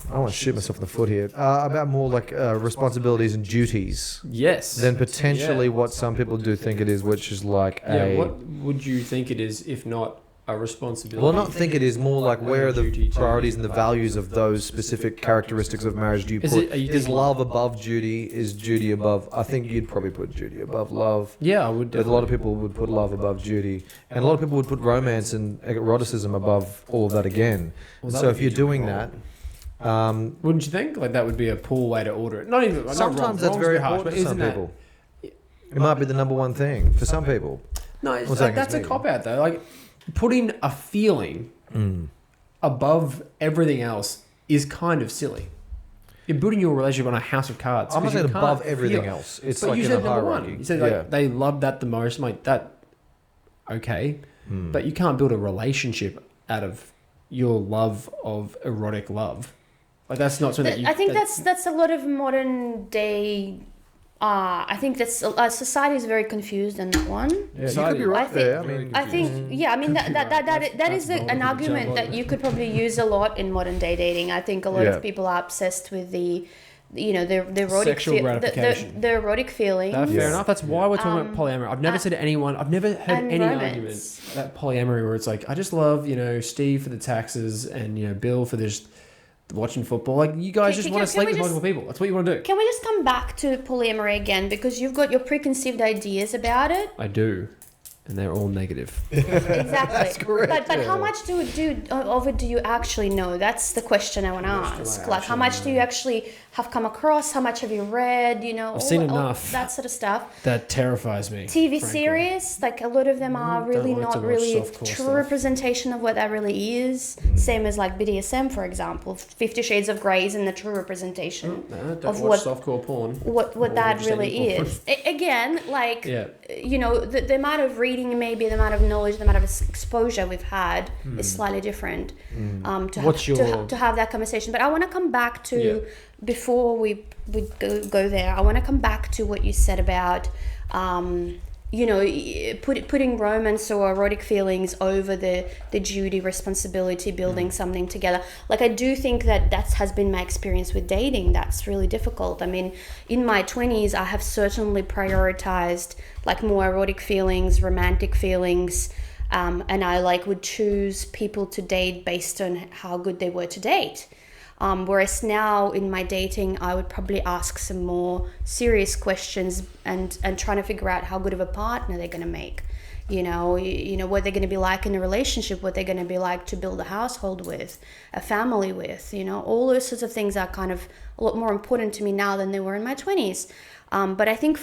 B: I don't want to shoot myself in the foot here. About more like responsibilities and duties
A: Yes.
B: than potentially what some people do think it is, which is like
A: What would you think it is if not a responsibility?
B: Well, not think it is more like where are the
A: Duty to-
B: priorities and the values of those specific characteristics of marriage do you
A: Is
B: put?
A: it- are you
B: Is
A: thinking-
B: love above duty? Is duty above? I think you'd probably put duty above love.
A: Yeah, I would.
B: But a lot of people would put love above duty, and a lot of people would put romance and eroticism above all of that again.
A: Well, that
B: So
A: would
B: if
A: be
B: you're doing
A: wrong.
B: that,
A: Wouldn't you think like that would be a poor way to order it? Not even. not
B: sometimes
A: wrong.
B: that's
A: Wrong's
B: very
A: harsh,
B: important
A: but
B: to some
A: isn't that-
B: people. It might be the number one thing for some people.
A: No, it's
B: Well,
A: like,
B: that's
A: that's a
B: maybe.
A: cop out though. Like putting a feeling above everything else is kind of silly. You're building your relationship on a house of cards.
B: I'm not
A: 'cause you
B: saying
A: can't
B: above everything
A: feel-
B: else. It's
A: But
B: like
A: you
B: in
A: said
B: a
A: number
B: hierarchy.
A: one. You said like
B: Yeah.
A: they love that the most. I'm like that. Okay, but you can't build a relationship out of your love of erotic love. Like that's not something that you.
C: I think that's a lot of modern day. I think that's society is very confused on that one.
B: Yeah, you could
A: Society-
B: be right
C: I think-
B: there. I mean,
C: I think, yeah, I mean that
A: That's
C: is
A: bold
C: an
A: to
C: argument
A: jump
C: that
A: on.
C: you could probably use a lot in modern day dating. I think a lot
B: Yeah.
C: of people are obsessed with the erotic
A: Sexual gratification.
C: the erotic feelings.
A: Fair
B: Yeah.
A: enough. That's why we're talking about polyamory. I've never said to anyone. I've never heard
C: and
A: any
C: romance.
A: argument about polyamory where it's like I just love Steve for the taxes and Bill for just watching football. Like you guys just want to
C: can
A: sleep
C: we
A: with
C: just-
A: multiple people. That's what you want to do.
C: Can we just come back to polyamory again because you've got your preconceived ideas about it?
A: I do. and they're all negative.
C: Exactly.
B: That's correct,
C: But how
B: yeah.
C: much of it do you actually know? That's the question I want to
A: much do I
C: ask. Like, how
A: actually
C: much do
A: know?
C: you actually have come across? How much have you read? You know,
A: I've seen
C: all
A: enough.
C: that sort of stuff.
A: That terrifies me.
C: TV
A: frankly.
C: series, like a lot of them are
A: Don't
C: really
A: like to
C: not
A: watch
C: really
A: softcore
C: true
A: stuff.
C: representation of what that really is. Same as like BDSM, for example. 50 Shades of Grey isn't the true representation
A: No, don't
C: of
A: watch
C: what
A: softcore porn.
C: what
A: Or
C: that
A: just
C: really
A: any porn.
C: is. Again, like
A: Yeah.
C: you know, the amount of reading, maybe the amount of knowledge, the amount of exposure we've had is slightly different. To
A: What's
C: have,
A: your-
C: to have that conversation. But I want to come back to
A: Yeah.
C: before we go there. I want to come back to what you said about. You know, putting romance or erotic feelings over the duty, responsibility, building something together. Like, I do think that has been my experience with dating. That's really difficult. I mean, in my 20s, I have certainly prioritized like more erotic feelings, romantic feelings, and I like would choose people to date based on how good they were to date. Whereas now in my dating, I would probably ask some more serious questions and trying to figure out how good of a partner they're going to make. You know, what they're going to be like in a relationship, what they're going to be like to build a household with, a family with. You know, all those sorts of things are kind of a lot more important to me now than they were in my 20s. But I think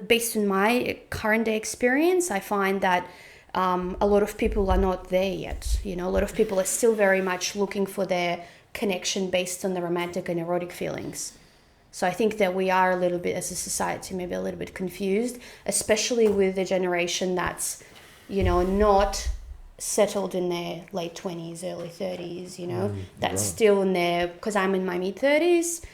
C: based on my current day experience, I find that a lot of people are not there yet. You know, a lot of people are still very much looking for their connection based on the romantic and erotic feelings. So I think that we are a little bit, as a society, maybe a little bit confused, especially with the generation that's, you know, not settled in their late 20s, early 30s, you know, that's still in their, because I'm in my mid 30s,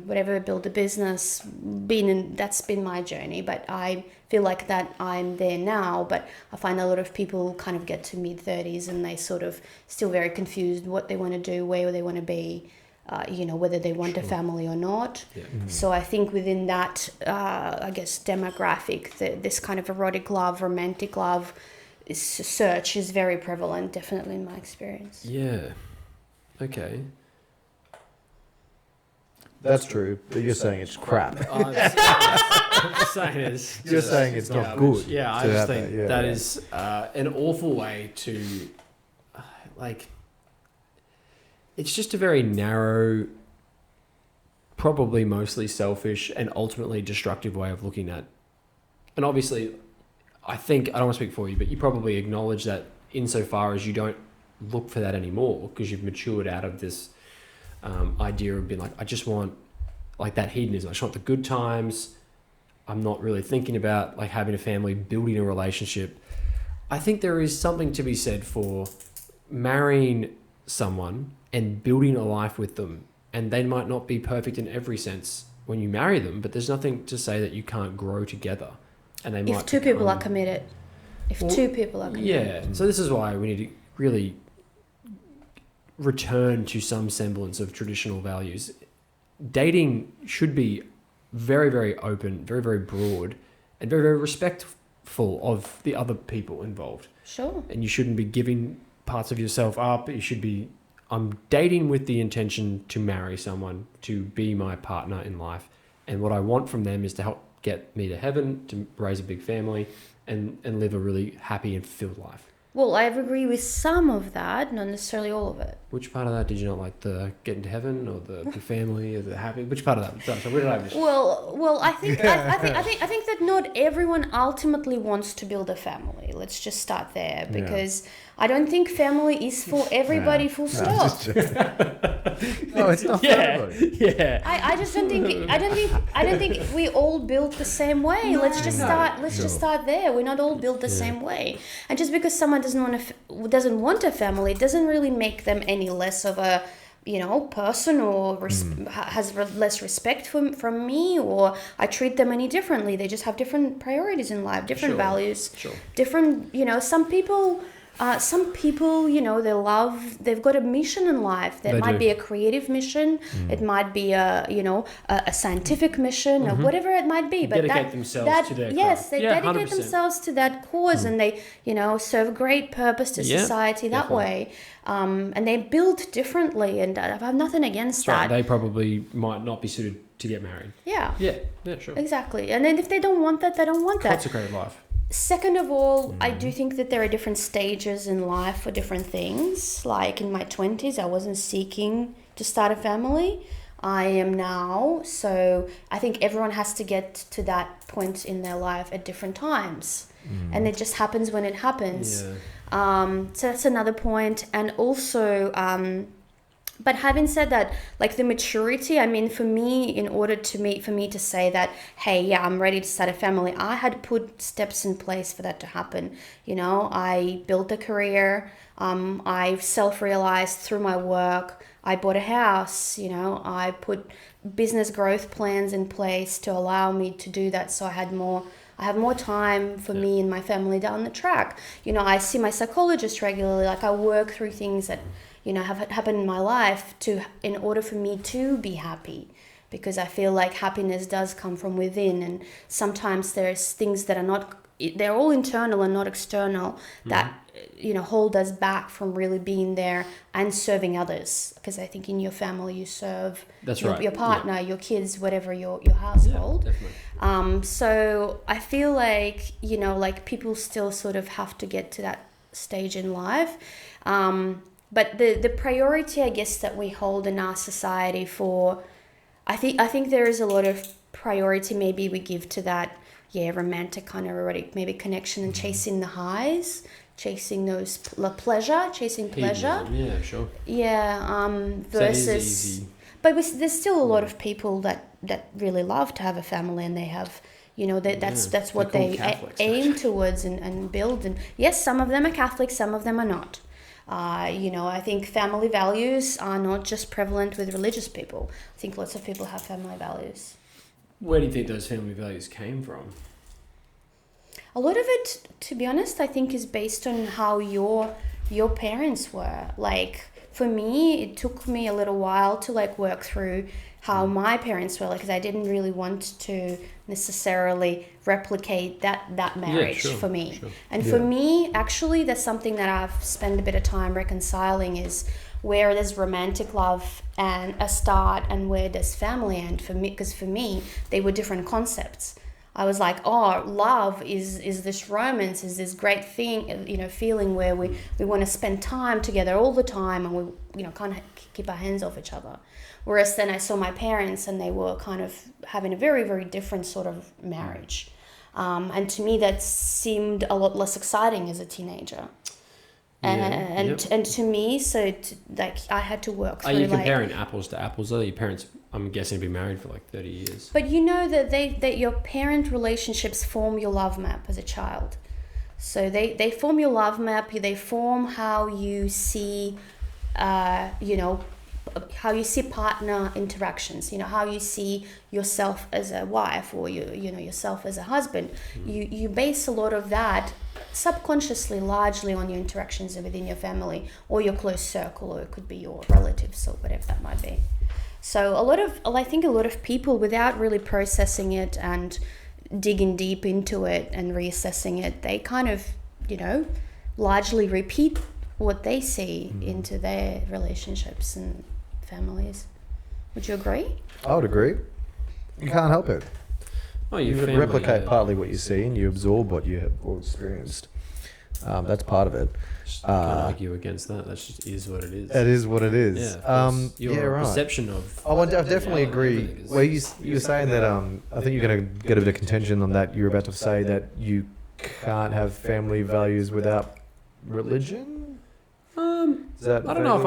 C: whatever, build a business, that's been my journey, but I feel like that I'm there now. But I find a lot of people kind of get to mid 30s and they sort of still very confused what they want to do, where they want to be, you know, whether they want a family or not.
A: Yeah.
C: So I think within that, I guess, demographic, this kind of erotic love, romantic love search is very prevalent, definitely in my experience.
A: Yeah. Okay.
B: That's true, but you're saying it's crap.
A: I'm just saying it's
B: You're saying it's not
A: garbage.
B: good
A: Yeah, I
B: to
A: just
B: have
A: think
B: that, yeah.
A: that is an awful way to, like, it's just a very narrow, probably mostly selfish and ultimately destructive way of looking at. And obviously, I think, I don't want to speak for you, but you probably acknowledge that insofar as you don't look for that anymore because you've matured out of this idea of being like, I just want like that hedonism. I just want the good times. I'm not really thinking about like having a family, building a relationship. I think there is something to be said for marrying someone and building a life with them. And they might not be perfect in every sense when you marry them, but there's nothing to say that you can't grow together. And they might
C: If two people are
A: become-
C: committed. If
A: Well,
C: two people are committed.
A: Yeah. So this is why we need to really return to some semblance of traditional values. Dating should be very, very open, very, very broad, and very, very respectful of the other people involved.
C: Sure.
A: And you shouldn't be giving parts of yourself up. You should be, I'm dating with the intention to marry someone, to be my partner in life. And what I want from them is to help get me to heaven, to raise a big family, and live a really happy and fulfilled life.
C: Well, I agree with some of that, not necessarily all of it.
A: Which part of that did you not like? The getting to heaven, or the family, or the happy? Which part of that? So where did I just?
C: Well, I think I think that not everyone ultimately wants to build a family. Let's just start there, because I don't think family is for everybody. Full stop.
B: No, it's not for everybody.
A: Yeah.
C: I just don't think I don't think we all built the same way. Let's just start there. We're not all built the same way. And just because someone doesn't want a family, it doesn't really make them any less of a, you know, person, or has less respect from me, or I treat them any differently. They just have different priorities in life, different values, different, you know, some people, you know, they've got a mission in life. That might be a creative mission. It might be a scientific mission, or whatever it might be. But
A: Dedicate themselves to their craft.
C: they dedicate 100%. Themselves to that cause, and they, you know, serve great purpose to society that way. And they build differently, and I have nothing against that.
A: They probably might not be suited to get married.
C: Yeah.
A: Yeah, sure.
C: Exactly. And then if they don't want that, they don't want that.
A: Consecrated life.
C: Second of all, I do think that there are different stages in life for different things. Like in my 20s, I wasn't seeking to start a family. I am now. So I think everyone has to get to that point in their life at different times. And it just happens when it happens. So that's another point. And also, but having said that, like the maturity, I mean, for me, for me to say that, hey, yeah, I'm ready to start a family, I had put steps in place for that to happen. You know, I built a career. I've self-realized through my work. I bought a house, you know, I put business growth plans in place to allow me to do that. So I have more time for me and my family down the track. You know, I see my psychologist regularly. Like I work through things that, you know, have happened in my life in order for me to be happy, because I feel like happiness does come from within, and sometimes there's things that they're all internal and not external that, you know, hold us back from really being there and serving others. Because I think in your family you serve your partner, your kids, whatever your household.
A: Yeah, definitely.
C: So I feel like, you know, like people still sort of have to get to that stage in life. But the priority, I guess, that we hold in our society I think there is a lot of priority maybe we give to that, romantic kind of erotic maybe connection and chasing the highs, chasing those pleasure.
A: Yeah, sure.
C: Versus,
A: that is easy.
C: But there's still a lot of people that really love to have a family, and they have, you know, that's what they aim towards and build. And yes, some of them are Catholic, some of them are not. You know, I think family values are not just prevalent with religious people. I think lots of people have family values.
A: Where do you think those family values came from?
C: A lot of it, to be honest, I think is based on how your parents were. Like, for me, it took me a little while to like work through how my parents were, like, because I didn't really want to necessarily replicate that marriage for me. Sure. And for me, actually, that's something that I've spent a bit of time reconciling, is where there's romantic love and a start and where there's family end for me, because for me, they were different concepts. I was like, oh, love is this romance, is this great thing, you know, feeling where we want to spend time together all the time, and we, you know, kind of keep our hands off each other. Whereas then I saw my parents, and they were kind of having a very, very different sort of marriage. And to me, that seemed a lot less exciting as a teenager. And to me, like I had to work through.
A: Are you comparing apples to apples though? Your parents, I'm guessing, have been married for like 30 years.
C: But you know that your parent relationships form your love map as a child. So they form your love map. They form how you see, you know, how you see partner interactions. You know, how you see yourself as a wife, or you know yourself as a husband. You base a lot of that subconsciously, largely on your interactions within your family or your close circle, or it could be your relatives or whatever that might be. So I think a lot of people, without really processing it and digging deep into it and reassessing it, they kind of, you know, largely repeat what they see into their relationships and families. Would you agree?
B: I would agree. You can't help it.
A: Oh,
B: You replicate partly what you see, and you absorb what you have experienced. That's part of it.
A: Can't argue against that. That just is what it is.
B: It is what it is.
A: Your
B: right.
A: perception of.
B: I definitely agree. Well, you were saying that. I think you're going to get a bit of contention on that. You're about to say that you can't have family values without religion. Is that
A: I don't know if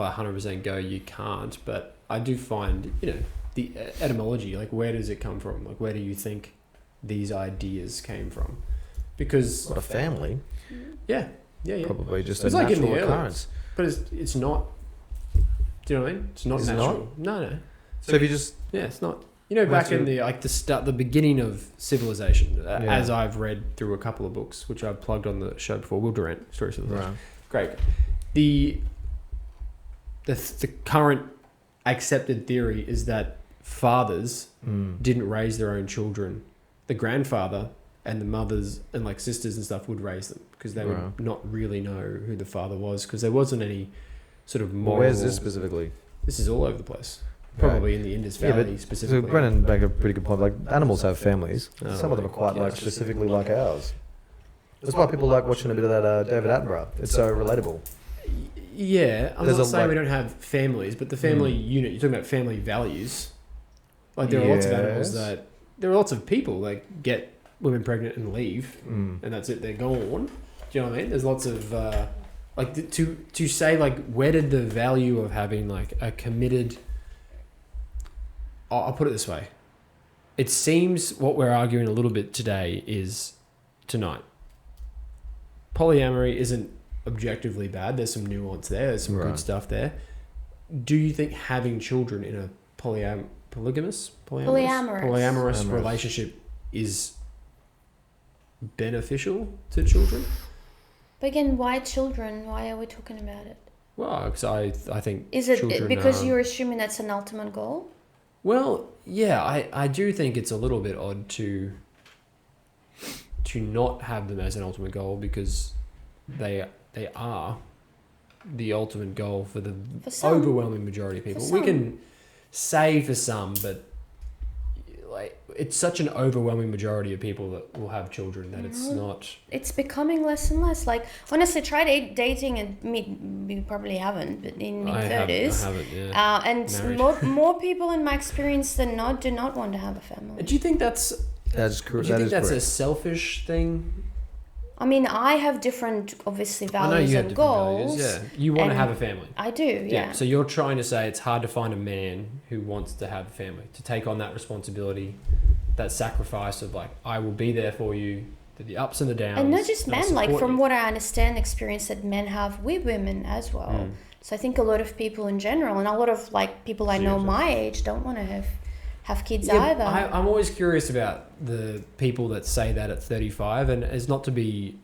A: I 100% go you can't, but I do find, you know, the etymology, like where does it come from? Like where do you think these ideas came from? Because
B: what a family.
A: Yeah.
B: Probably just
A: it's
B: a
A: like
B: natural
A: in the
B: occurrence.
A: But it's not. Do you know what I mean? It's not
B: Is it
A: natural.
B: not?
A: No.
B: So if you just
A: it's not. You know, back in the beginning of civilization, as I've read through a couple of books, which I've plugged on the show before, Will Durant, Story of Civilization. Right. Great. The current accepted theory is that fathers didn't raise their own children. The grandfather and the mothers and like sisters and stuff would raise them, because they would not really know who the father was, because there wasn't any sort of moral.
B: Where's this specifically?
A: This is all over the place. Probably in the Indus Valley
B: So
A: specifically.
B: Brennan made a pretty good point. Like animals have families.
A: Oh,
B: Some of them are quite like
A: yes.
B: specifically like ours. That's why people like watching a bit of that David Attenborough. It's so relatable.
A: Yeah, I'm
B: There's
A: not
B: a,
A: saying
B: like-
A: we don't have families, but the family unit, you're talking about family values. Like there are lots of animals
B: Yes.
A: there are lots of people that get women pregnant and leave,
B: Mm.
A: and that's it, they're gone. Do you know what I mean? There's lots of, to say, like, where did the value of having, like, a committed... I'll put it this way. It seems what we're arguing a little bit today is tonight. Polyamory isn't objectively bad. There's some nuance there. There's some
B: Right.
A: good stuff there. Do you think having children in a polyamorous
C: Polyamorous.
A: relationship is beneficial to children?
C: But again, why children? Why are we talking about it?
A: Well, because I think
C: Is it
A: children
C: because
A: are,
C: you're assuming that's an ultimate goal?
A: Well, yeah, I do think it's a little bit odd to not have them as an ultimate goal, because they are the ultimate goal for the
C: For some.
A: overwhelming majority of people.
C: For
A: We
C: some.
A: can say for some, but like it's such an overwhelming majority of people that will have children that it's not.
C: It's becoming less and less. Like, honestly, try dating and we probably haven't, but in
A: I
C: mid-30s.
A: haven't, yeah.
C: And
A: Married.
C: more people in my experience than not do not want to have a family.
A: Do you think that's?
B: That's
A: Do
B: correct.
A: you
B: That
A: think
B: is
A: that's a
B: correct.
A: selfish thing?
C: I mean, I have different, obviously,
A: I know
C: values
A: you have
C: and
A: different
C: goals.
A: values. Yeah, you want to
C: and-
A: have a family.
C: I do, yeah.
A: So you're trying to say it's hard to find a man who wants to have a family, to take on that responsibility, that sacrifice of like, I will be there for you, the ups and the downs.
C: And not just
A: and I'll
C: men, like
A: support
C: from
A: you.
C: what I understand, the experience that men have with women as well.
A: Mm.
C: So I think a lot of people in general, and a lot of like people I know
A: Seriously.
C: my age, don't want to have kids
A: Yeah,
C: either.
A: I'm always curious about the people that say that at 35, and it's not to be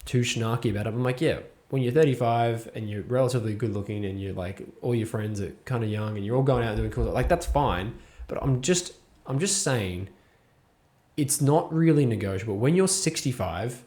A: too snarky about it. I'm like, yeah, when you're 35 and you're relatively good looking and you're like, all your friends are kind of young and you're all going out and doing cool, like that's fine. But I'm just saying, it's not really negotiable. When you're 65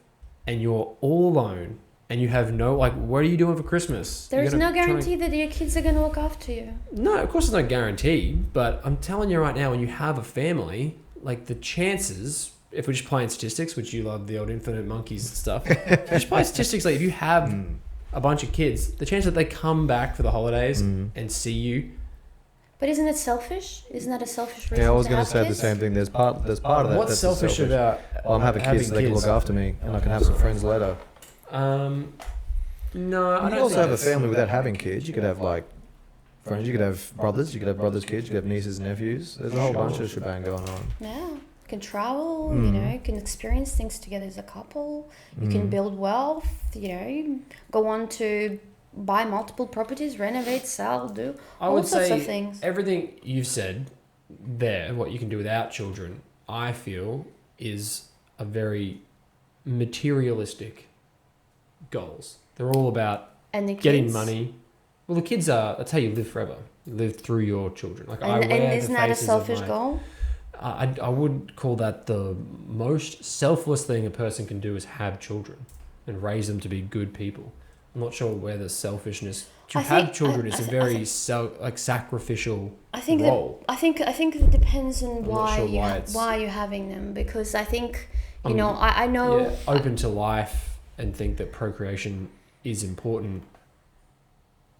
A: and you're all alone and you have no, like, what are you doing for Christmas?
C: There's
A: You're
C: no
A: gonna try and-
C: guarantee that your kids are going to look after you.
A: No, of course there's no guarantee, but I'm telling you right now, when you have a family, like the chances, if we're just playing statistics, which you love the old infinite monkeys and stuff, just play statistics, like if you have a bunch of kids, the chance that they come back for the holidays and see you.
C: But isn't it selfish? Isn't that a selfish reason
B: Yeah, I was
C: to
B: going
C: have
B: to say the
C: kids?
B: same thing. There's part of that.
A: What's
B: that's
A: selfish about
B: I'm having kids so they can
A: kids?
B: look after me and I can have some friends later.
A: No, I
B: You
A: don't
B: can also
A: think
B: have a
A: that's-
B: family without having kids. You could have like friends. You could have brothers. You could have brothers' kids. You could have nieces and nephews. There's a whole bunch of shebang going on.
C: Yeah. You can travel, you know, you can experience things together as a couple. You can build wealth, you know, you can go on to buy multiple properties, renovate, sell, do
A: I
C: all
A: would
C: sorts
A: say
C: of things.
A: everything you've said there, what you can do without children, I feel is a very materialistic goals. They're all about
C: And the kids.
A: getting money. Well, the kids are, that's how you live forever. You live through your children. Like I
C: And
A: wear
C: isn't
A: the
C: that a
A: faces of
C: selfish
A: my-
C: goal?
A: I would call that the most selfless thing a person can do is have children and raise them to be good people. I'm not sure where the selfishness to
C: I
A: have
C: think-
A: children
C: I
A: is a
C: thi-
A: very sacrificial
C: I think
A: role.
C: I think it depends on
A: not
C: why
A: sure
C: you
A: why it's-
C: why you're having them, because I think you
A: I'm-
C: know I know
A: Yeah, open to life and think that procreation is important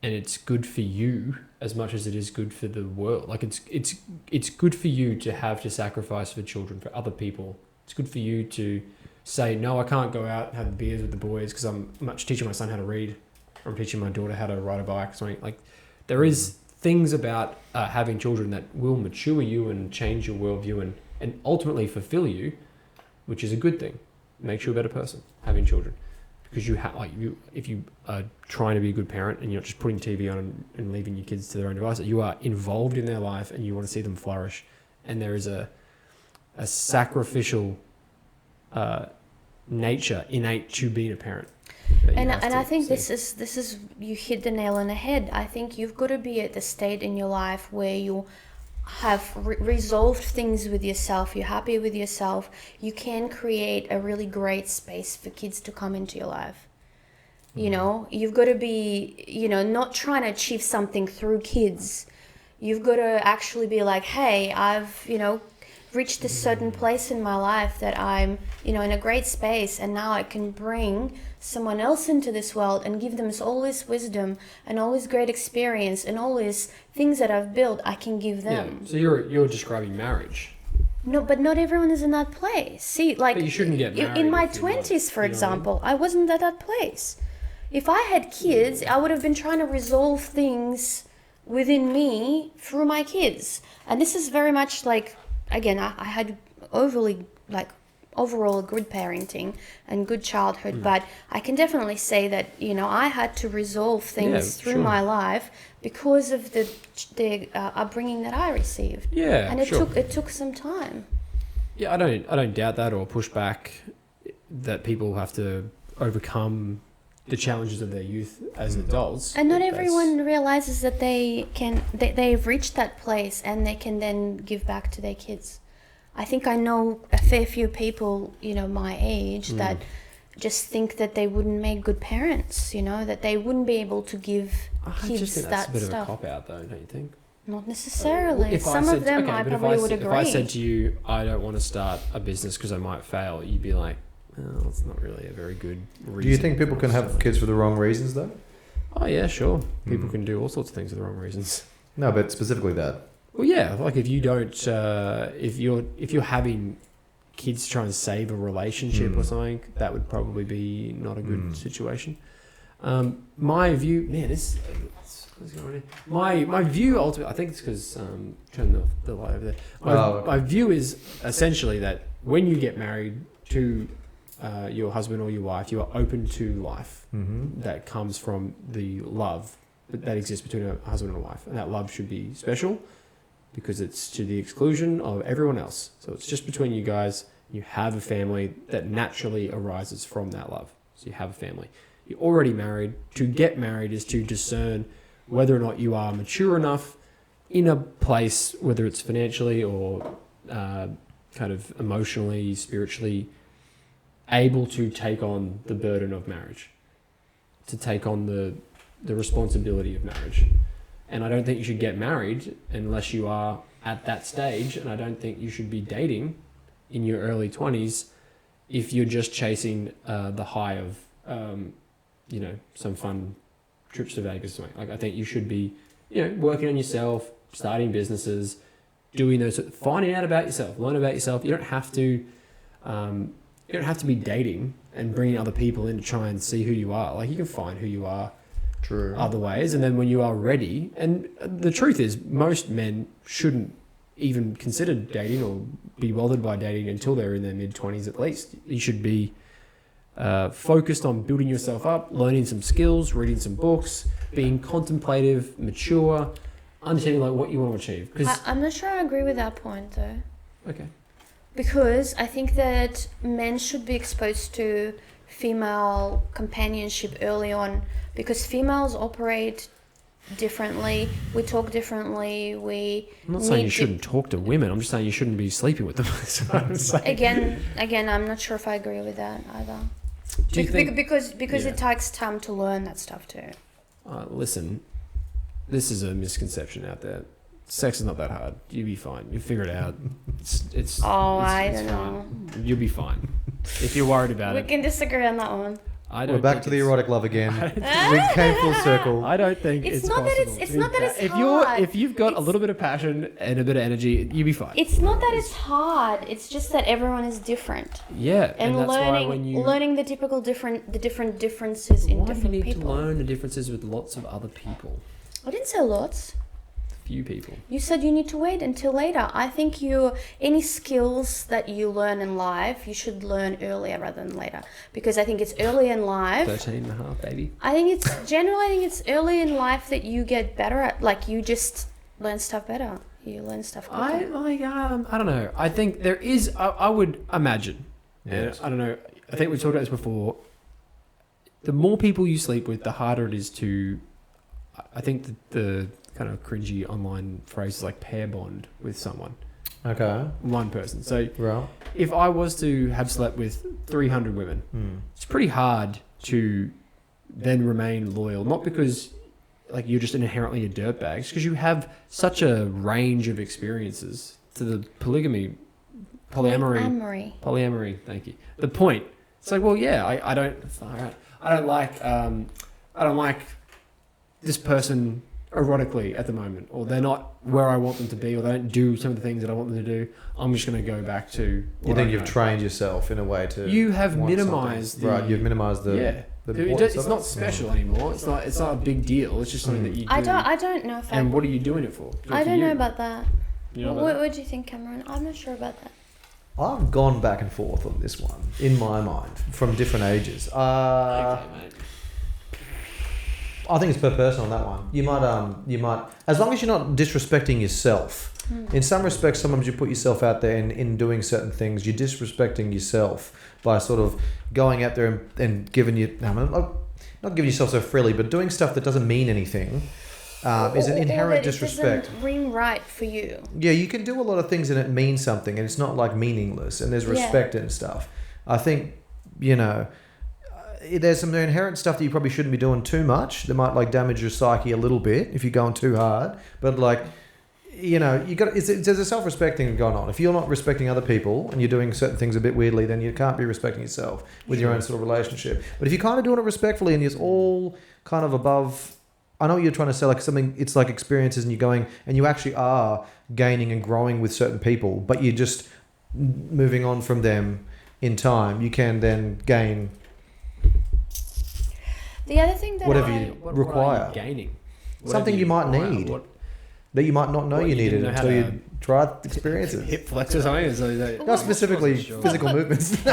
A: and it's good for you as much as it is good for the world. Like it's good for you to have to sacrifice for children, for other people. It's good for you to say, no, I can't go out and have beers with the boys because I'm much teaching my son how to read, or I'm teaching my daughter how to ride a bike. Something like there is things about having children that will mature you and change your worldview and ultimately fulfill you, which is a good thing. Makes you a better person, having children. Because you have, like, if you are trying to be a good parent and you're not just putting TV on and leaving your kids to their own devices, you are involved in their life and you want to see them flourish. And there is a sacrificial nature innate to being a parent.
C: and I think this is you hit the nail on the head. I think you've got to be at the state in your life where you have resolved things with yourself, you're happy with yourself, you can create a really great space for kids to come into your life. You know, you've got to be, you know, not trying to achieve something through kids. You've got to actually be like, hey, I've, reached a certain place in my life that I'm, in a great space, and now I can bring someone else into this world and give them all this wisdom and all this great experience and all these things that I've built, I can give them.
A: Yeah. So you're describing marriage.
C: No, but not everyone is in that place. See, like,
A: But you shouldn't get married
C: in my
A: if you're not,
C: 20s, for
A: you know what I mean?
C: example, I wasn't at that place. If I had kids, I would have been trying to resolve things within me through my kids. And this is very much like, again, I had overall good parenting and good childhood, but I can definitely say that, I had to resolve things through my life because of the upbringing that I received.
A: Yeah,
C: and it took some time.
A: Yeah, I don't doubt that or push back that people have to overcome the challenges of their youth as adults.
C: And not everyone realizes that they've reached that place and they can then give back to their kids. I think I know a fair few people, my age that just think that they wouldn't make good parents, that they wouldn't be able to give kids
A: I just think that's
C: that
A: a bit
C: stuff.
A: of a cop out, though, don't you think?
C: Not necessarily.
A: If
C: Some of them I probably would agree.
A: If I said to you, I don't want to start a business because I might fail, you'd be like, well, it's not really a very good reason.
B: Do you think people can have kids for the wrong reasons, though?
A: Oh, yeah, sure. People can do all sorts of things for the wrong reasons.
B: No, but specifically that.
A: Well, yeah, like if you don't, if you're having kids try and save a relationship or something, that would probably be not a good situation. My view, man, what's going on here? My view ultimately, I think it's because turn the light over there. My view is essentially that when you get married to your husband or your wife, you are open to life that comes from the love that exists between a husband and a wife, and that love should be special because it's to the exclusion of everyone else. So it's just between you guys. You have a family that naturally arises from that love. So you have a family. You're already married. To get married is to discern whether or not you are mature enough in a place, whether it's financially or kind of emotionally, spiritually, able to take on the burden of marriage, to take on the responsibility of marriage. And I don't think you should get married unless you are at that stage, and I don't think you should be dating in your early 20s if you're just chasing the high of, some fun trips to Vegas or something. Like, I think you should be, working on yourself, starting businesses, doing those, finding out about yourself, learn about yourself. You don't have to be dating and bringing other people in to try and see who you are. Like, you can find who you are other ways, and then when you are ready, and the truth is most men shouldn't even consider dating or be bothered by dating until they're in their mid-20s at least. You should be focused on building yourself up, learning some skills, reading some books, being contemplative, mature, understanding like what you want to achieve.
C: I'm not sure I agree with that point though.
A: Okay.
C: Because I think that men should be exposed to female companionship early on, because females operate differently, we talk differently,
A: I'm not saying you shouldn't talk to women, I'm just saying you shouldn't be sleeping with them. That's what I'm saying.
C: Again, I'm not sure if I agree with that either.
A: Do you think,
C: because it takes time to learn that stuff too.
A: Listen, this is a misconception out there. Sex is not that hard. You'll be fine. You figure it out.
C: I don't know.
A: You'll be fine. If you're worried about
C: We
A: it.
C: can disagree on that one.
B: We're back to the erotic love again. We came full circle.
A: I don't think it's
C: not
A: possible.
C: that it's not that it's hard.
A: If you've got a little bit of passion and a bit of energy, you'll be fine.
C: It's not that it's hard. It's just that everyone is different.
A: Yeah,
C: and
A: that's
C: learning
A: why when you
C: learning the different differences in different people.
A: Why do you need to learn the differences with lots of other people?
C: I didn't say lots.
A: Few people.
C: You said you need to wait until later. I think any skills that you learn in life, you should learn earlier rather than later. Because I think it's early in life.
A: 13 and a half, baby.
C: I think it's early in life that you get better at, like, you just learn stuff better. You learn stuff quicker.
A: I don't know. I think there is, I would imagine.
B: Yes.
A: I don't know. I think we've talked about this before. The more people you sleep with, the harder it is to, I think the kind of cringy online phrase is like pair bond with someone.
B: Okay.
A: One person. So
B: Well.
A: if I was to have slept with 300 women, it's pretty hard to then remain loyal. Not because like you're just inherently a dirtbag. It's because you have such a range of experiences to the polyamory. Thank you. The point. It's like, well, yeah, I don't like this person erotically at the moment, or they're not where I want them to be, or they don't do some of the things that I want them to do. I'm just going to go back to.
B: You think you've trained yourself in a way to.
A: You have minimized
B: right. You've minimized the.
A: Yeah. It's not special anymore. It's not a big deal. It's just something that you do.
C: I don't know if.
A: And what are you doing it for?
C: I don't know about that.
A: You know
C: what do you think, Cameron? I'm not sure about that.
B: I've gone back and forth on this one in my mind from different ages.
A: Okay, mate.
B: I think it's per person on that one. You might, as long as you're not disrespecting yourself. In some respects, sometimes you put yourself out there in doing certain things. You're disrespecting yourself by sort of going out there and giving you, not giving yourself so freely, but doing stuff that doesn't mean anything. Is an inherent disrespect.
C: It doesn't ring right for you.
B: Yeah, you can do a lot of things and it means something, and it's not like meaningless, and there's respect and stuff. I think, there's some inherent stuff that you probably shouldn't be doing too much. That might like damage your psyche a little bit if you're going too hard. But like, you got there's a self-respect thing going on. If you're not respecting other people and you're doing certain things a bit weirdly, then you can't be respecting yourself with your own sort of relationship. But if you're kind of doing it respectfully and it's all kind of above, I know what you're trying to say, like something, it's like experiences and you're going and you actually are gaining and growing with certain people, but you're just moving on from them in time. You can then gain
C: the other thing that
B: whatever you require.
A: What are you gaining?
B: Something you might need that you might not know you needed until you try experiences.
A: Hip flex or something?
B: Not specifically physical movements. No.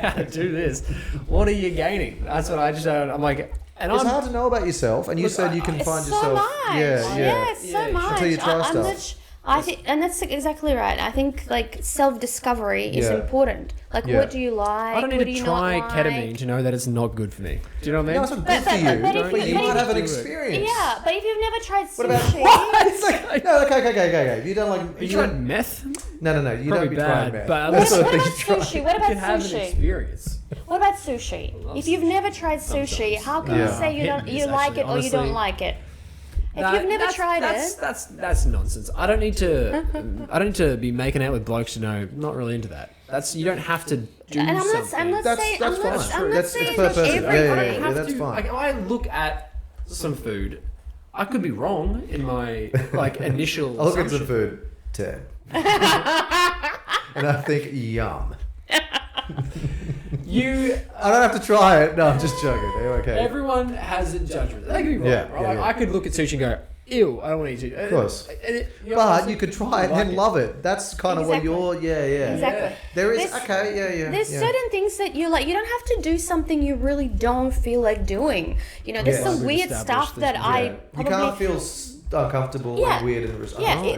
A: How to do this. What are you gaining? That's what I just don't. I'm like, and
B: it's hard to know about yourself, and you said you can find
C: so
B: yourself.
C: Much.
B: Yeah,
C: so much.
B: Until you try stuff.
C: I think, and that's exactly right. I think like self-discovery is important. Like, what do you like?
A: I don't need to try ketamine to know that it's not good for me. Do you know what I mean?
B: No, it's not good for you. But you might have an experience.
C: Yeah, but if you've never tried sushi,
B: It's like, no, okay. You don't like.
A: Have you tried meth?
B: No. You don't be trying meth.
A: But
C: what about sushi? What about
A: you can have an experience.
C: What about sushi? If you've never tried sushi, how can you say you like it or you don't like it? If you've never tried it,
A: that's nonsense. I don't need to be making out with blokes to know. I'm not really into that. You don't have to do
C: and
A: something.
C: I'm not saying
B: That's
C: everybody.
B: Yeah, that's fine.
A: Like, if I look at some food, I could be wrong in my initial.
B: I look at some food, 10, and I think yum. I don't have to try it. No, I'm just joking. Okay.
A: Everyone has a judgment. They could be wrong, right? I could look at sushi and go, ew, I don't want to eat sushi.
B: Of course. But you could try it and love it. That's kind of what you're,
C: Exactly.
B: There is,
C: There's certain things that you like. You don't have to do something you really don't feel like doing. There's some weird stuff that I probably...
B: You can't feel uncomfortable and weird and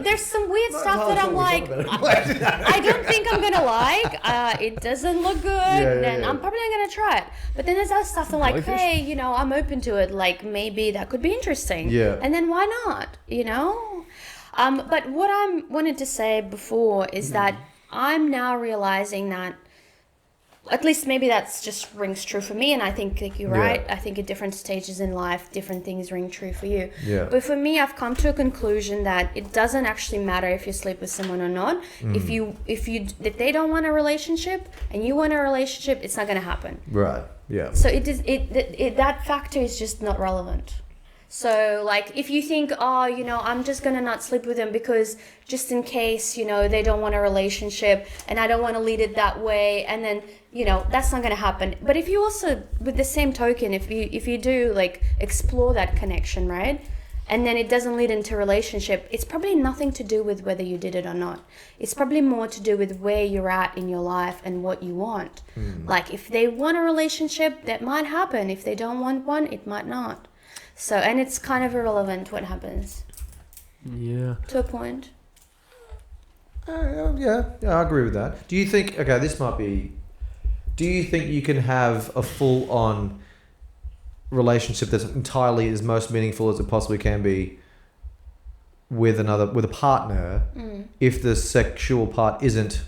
C: there's some weird stuff that I'm like, I don't think I'm gonna like. It doesn't look good, and I'm probably not gonna try it. But then there's other stuff I'm like, hey, I'm open to it. Like, maybe that could be interesting.
B: Yeah.
C: And then why not? But what I wanted to say before is that I'm now realizing that, at least maybe that's just rings true for me, and I think you're right. I think at different stages in life, different things ring true for you.
B: Yeah.
C: But for me, I've come to a conclusion that it doesn't actually matter if you sleep with someone or not. If they don't want a relationship and you want a relationship, it's not going to happen.
B: Right. Yeah.
C: So that factor is just not relevant. So, like, if you think, I'm just going to not sleep with them because just in case, they don't want a relationship and I don't want to lead it that way, and then, that's not going to happen. But if you also, with the same token, if you do, like, explore that connection, right, and then it doesn't lead into a relationship, it's probably nothing to do with whether you did it or not. It's probably more to do with where you're at in your life and what you want. Like, if they want a relationship, that might happen. If they don't want one, it might not. So, and it's kind of irrelevant what happens.
A: Yeah.
C: To a point.
B: Yeah, I agree with that. Do you think, do you think you can have a full-on relationship that's entirely as most meaningful as it possibly can be with a partner if the sexual part isn't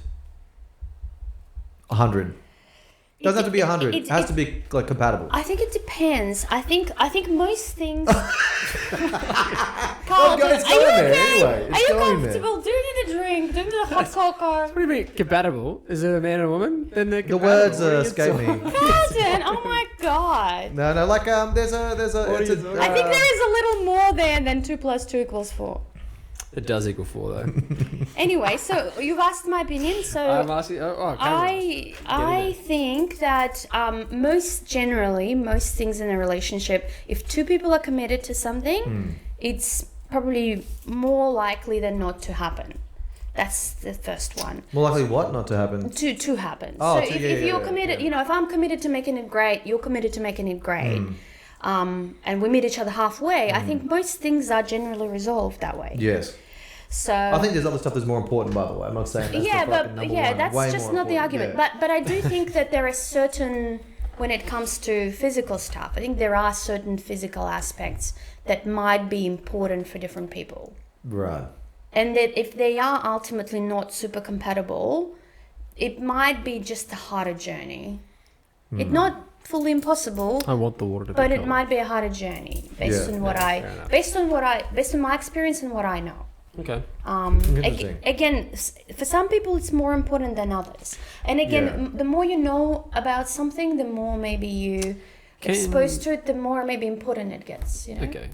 B: 100? Doesn't have to be 100.
C: it-
B: It has to be like compatible.
C: I think it depends. I think most things.
B: No,
C: Carlton,
B: it's
C: are you
B: going there
C: okay?
B: anyway. It's
C: Are you
B: going there.
C: comfortable? Do you need a drink? Do you need a hot cocoa?
A: What do you mean compatible? Is it a man and a woman? Then they're
B: The
A: compatible.
B: words
A: What are you
B: escape me.
A: talking-
C: Carlton, oh my god.
B: No, like there's a
A: What
B: it's
A: are you
B: a,
A: talking
C: I think there is a little more there than 2 + 2 = 4.
A: It does equal 4 though.
C: Anyway, so you've asked my opinion. So
A: I'm asking.
C: I think that most things in a relationship, if 2 people are committed to something, it's probably more likely than not to happen. That's the first one.
B: more likely what not to happen.
C: To happen.
B: Oh,
C: so
B: to-
C: if,
B: yeah,
C: if
B: yeah,
C: you're
B: yeah,
C: committed,
B: yeah.
C: if I'm committed to making it great, you're committed to making it great. And we meet each other halfway. I think most things are generally resolved that way.
B: Yes.
C: So
B: I think there's other stuff that's more important, by the way. I'm not saying that's
C: yeah,
B: the
C: but
B: fucking number
C: yeah,
B: one.
C: that's
B: Way
C: just
B: more
C: not the
B: important,
C: argument.
B: yeah.
C: But I do think that there are certain, when it comes to physical stuff, I think there are certain physical aspects that might be important for different people,
B: Right.
C: and that if they are ultimately not super compatible, it might be just a harder journey. It's not fully impossible,
A: I want the water to be
C: but it
A: cold.
C: might be a harder journey based
B: Yeah.
C: on
A: Fair enough.
C: based on my experience and what I know.
A: Okay.
B: Interesting.
C: Again, for some people it's more important than others, and again,
B: Yeah.
C: the more you know about something, the more maybe you exposed to it, the more maybe important it gets, you know.
A: Okay.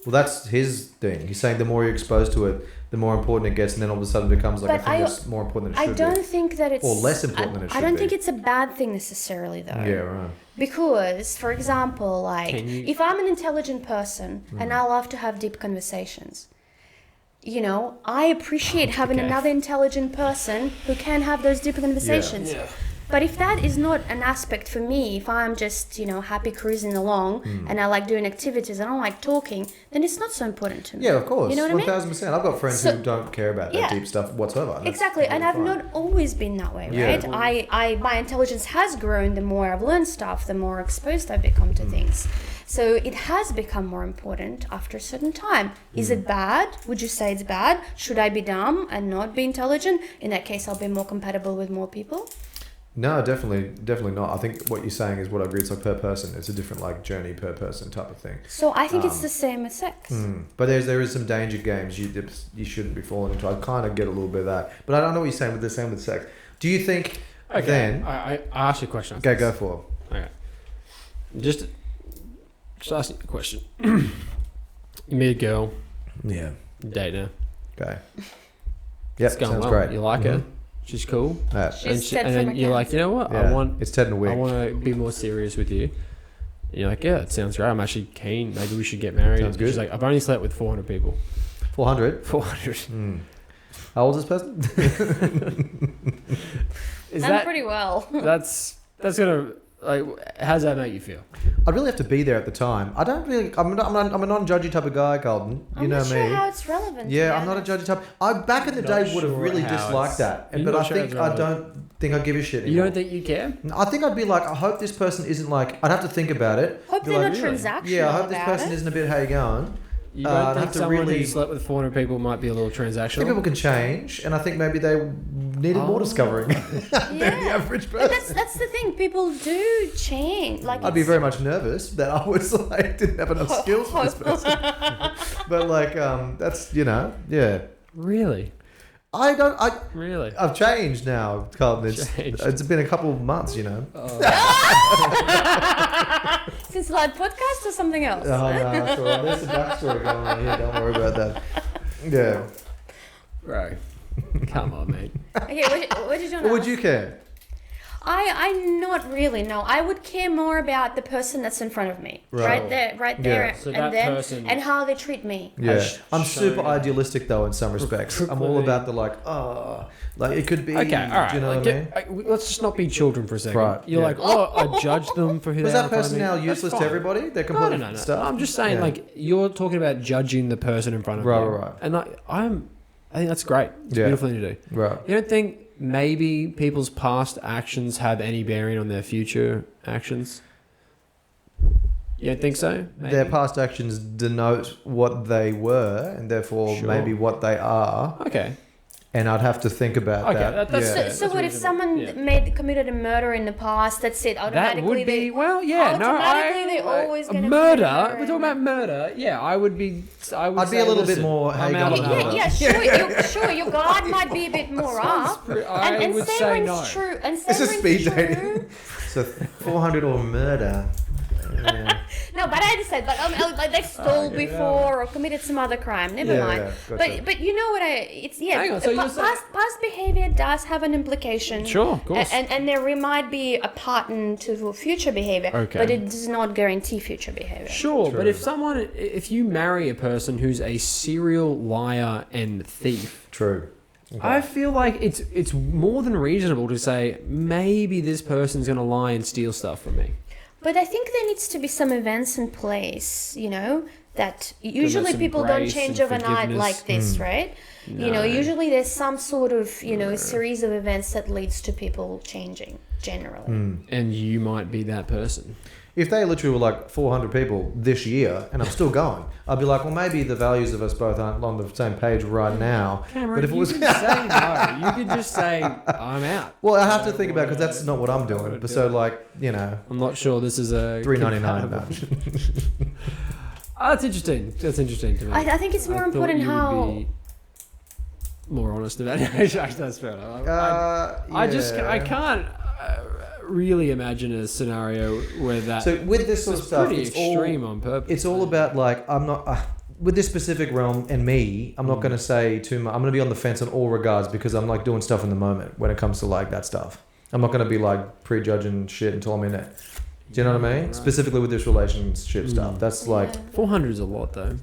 B: Well, that's his thing. He's saying the more you're exposed to it, the more important it gets, and then all of a sudden it becomes like
C: But
B: a thing that's more important than it
C: I
B: should
C: don't
B: be.
C: think that it's
B: Or less important than it
C: I
B: should
C: don't
B: be.
C: think it's a bad thing necessarily though.
B: Yeah, right.
C: Because, for example, like
A: Can you-
C: if I'm an intelligent person and I love to have deep conversations, you know, I appreciate having
A: Okay.
C: another intelligent person who can have those deep conversations.
A: Yeah.
C: But if that is not an aspect for me, if I'm just, happy cruising along and I like doing activities, I don't like talking, then it's not so important to me.
B: Yeah, of course.
C: You know what I mean?
B: 1000%. I've got friends
C: So-
B: who don't care about that
C: Yeah.
B: deep stuff whatsoever. That's
C: Exactly, and I've
B: completely
C: not always been that way,
B: Yeah.
C: right? My intelligence has grown the more I've learned stuff, the more exposed I've become to things. So it has become more important after a certain time. Is it bad? Would you say it's bad? Should I be dumb and not be intelligent? In that case, I'll be more compatible with more people.
B: No, definitely not. I think what you're saying is what I agree. It's like per person. It's a different like journey per person type of thing.
C: So I think it's the same with sex.
B: But there is some danger games you shouldn't be falling into. I kind of get a little bit of that. But I don't know what you're saying with the same with sex. Do you think
A: Okay.
B: then?
A: I asked you a question.
B: Okay, go for it.
A: Okay. Just asking a question. You meet a girl,
B: Yeah.
A: you date her.
B: Okay. Yep,
A: It's going
B: sounds
A: well.
B: great.
A: You like her. She's cool.
B: Yeah.
C: She's Ted
A: and
C: from
A: then you're like, you know what?
B: Yeah. It's Ted and a wig.
A: I want to be more serious with you. And you're like, yeah, it sounds great. I'm actually keen. Maybe we should get married.
B: Sounds good.
A: She's like, I've only slept with 400 people.
B: 400.
A: 400.
B: How old is this person?
A: Is
C: I'm
A: that
C: pretty well.
A: that's gonna like? How does that make you feel?
B: I'd really have to be there at the time. I don't really. I'm a non-judgy type of guy, Carlton. You
C: I'm
B: know
C: not
B: me.
C: sure how it's relevant. to
B: Yeah,
C: be
B: I'm not a
C: honest.
B: judgy type. I back in the
A: Not
B: day would have
A: sure
B: really
A: how
B: disliked
A: it's-
B: that,
A: You're
B: but
A: not
B: I
A: sure
B: think
A: it's
B: I
A: relevant?
B: don't think I give a shit
A: You
B: anymore.
A: don't think you care?
B: I think I'd be like, I hope this person isn't like. I'd have to think about it.
C: Hope
B: Be
C: they're
B: like,
C: not
A: really?
C: transactional.
B: Yeah, I hope this
C: about
B: person
C: it.
B: isn't a bit how you going.
A: You don't
B: I'd
A: think
B: have to
A: someone
B: really-
A: who slept with 400 people might be a little
B: I think
A: transactional?
B: people can change, and I think maybe they needed more discovering than the
C: Yeah.
B: average
C: But
B: person.
C: that's the thing. People do change. Like
B: I'd be
C: it's-
B: very much nervous that I was like didn't have enough skills for this person. But like, that's yeah.
A: Really? Really?
B: I've changed now, Carlton.
A: Changed.
B: It's been a couple of months,
C: Since live podcast or something else.
B: Oh, no, it's all right. There's a backstory going on here. Don't worry about that. Yeah.
A: Bro. Come on, mate.
C: Okay, what did you want
B: Or
C: to
B: would
C: ask?
B: you care?
C: I not really. No, I would care more about the person that's in front of me,
B: Right.
C: right there,
A: So
C: and
A: that
C: then
A: person-
C: and how they treat me.
B: Yeah.
A: Has
B: I'm
A: shown
B: super
A: you-
B: idealistic though in some respects. I'm all about the like it could be.
A: Okay, all right.
B: Do you know
A: like,
B: what I mean?
A: let's just not be children for a second.
B: Right,
A: You're
B: yeah.
A: like, oh, I judge them for who
B: Was
A: they are.
B: that
A: in front of
B: person
A: me.
B: now
A: That's
B: useless to
A: fine.
B: everybody? They're
A: No,
B: completely
A: no.
B: stuff.
A: I'm just saying,
B: Yeah.
A: like, you're talking about judging the person in front of
B: Right,
A: you.
B: right.
A: And like, I think that's great. It's a
B: Yeah.
A: beautiful thing to do.
B: Right.
A: You don't think maybe people's past actions have any bearing on their future actions? You don't think so? Maybe?
B: Their past actions denote what they were, and therefore
A: Sure.
B: maybe what they are.
A: Okay.
B: and I'd have to think about
A: Okay,
B: that.
A: that's
B: yeah.
A: fair.
C: So what if
A: reasonable.
C: someone
A: Yeah.
C: committed a murder in the past? That's it.
A: That
C: Automatically
A: would be
C: they. Automatically they're always gonna
A: murder.
C: commit a murder.
A: We're talking about murder. Yeah, I would be.
B: I'd be a little bit more, hey,
A: I'm out
B: go
A: on
B: on,
A: that.
C: Yeah, sure. Your guard might be a bit more up.
A: I
C: And
A: would
C: same
A: say
C: rings
A: no.
C: true. And
B: It's
C: same
B: a
C: rings
B: speed
C: true.
B: dating. So 400 or murder. Yeah.
C: No, but I understand. But like they stole before or committed some other crime. Never mind.
B: Yeah, gotcha.
C: But you know what it's
A: Hang on, so you're saying-
C: past behavior does have an implication.
A: Sure, of course.
C: And there might be a pattern to future behavior.
A: Okay.
C: But it does not guarantee future behavior.
A: Sure,
B: True.
A: but if you marry a person who's a serial liar and thief,
B: True.
A: I feel like it's more than reasonable to say maybe this person's gonna lie and steal stuff from me.
C: But I think there needs to be some events in place, that usually
A: some
C: people don't
A: grace
C: change
A: and
C: overnight
A: forgiveness.
C: like this, right?
A: No.
C: Usually there's some sort of, series of events that leads to people changing generally.
A: And you might be that person.
B: If they literally were like 400 people this year and I'm still going, I'd be like, well, maybe the values of us both aren't on the same page right now.
A: Cameron,
B: but if it was,
A: you can say no. You could just say I'm out.
B: well, I have to think about it because that's not what I'm doing. But so like,
A: I'm not sure this is a
B: $3.99.
A: That's interesting. That's interesting to me.
C: I think it's more
A: thought
C: important
A: you would
C: how.
A: be more honest about it. That's fair enough. I can't really imagine a scenario where that.
B: So with this sort of stuff,
A: pretty
B: it's
A: extreme
B: all,
A: on purpose.
B: It's all about like I'm not with this specific realm and me. I'm not going to say too much. I'm going to be on the fence in all regards because I'm like doing stuff in the moment when it comes to like that stuff. I'm not going to be like prejudging shit until I'm in it. Do you know what I mean?
A: Right.
B: Specifically with this relationship stuff. That's like
A: 400 is a lot, though.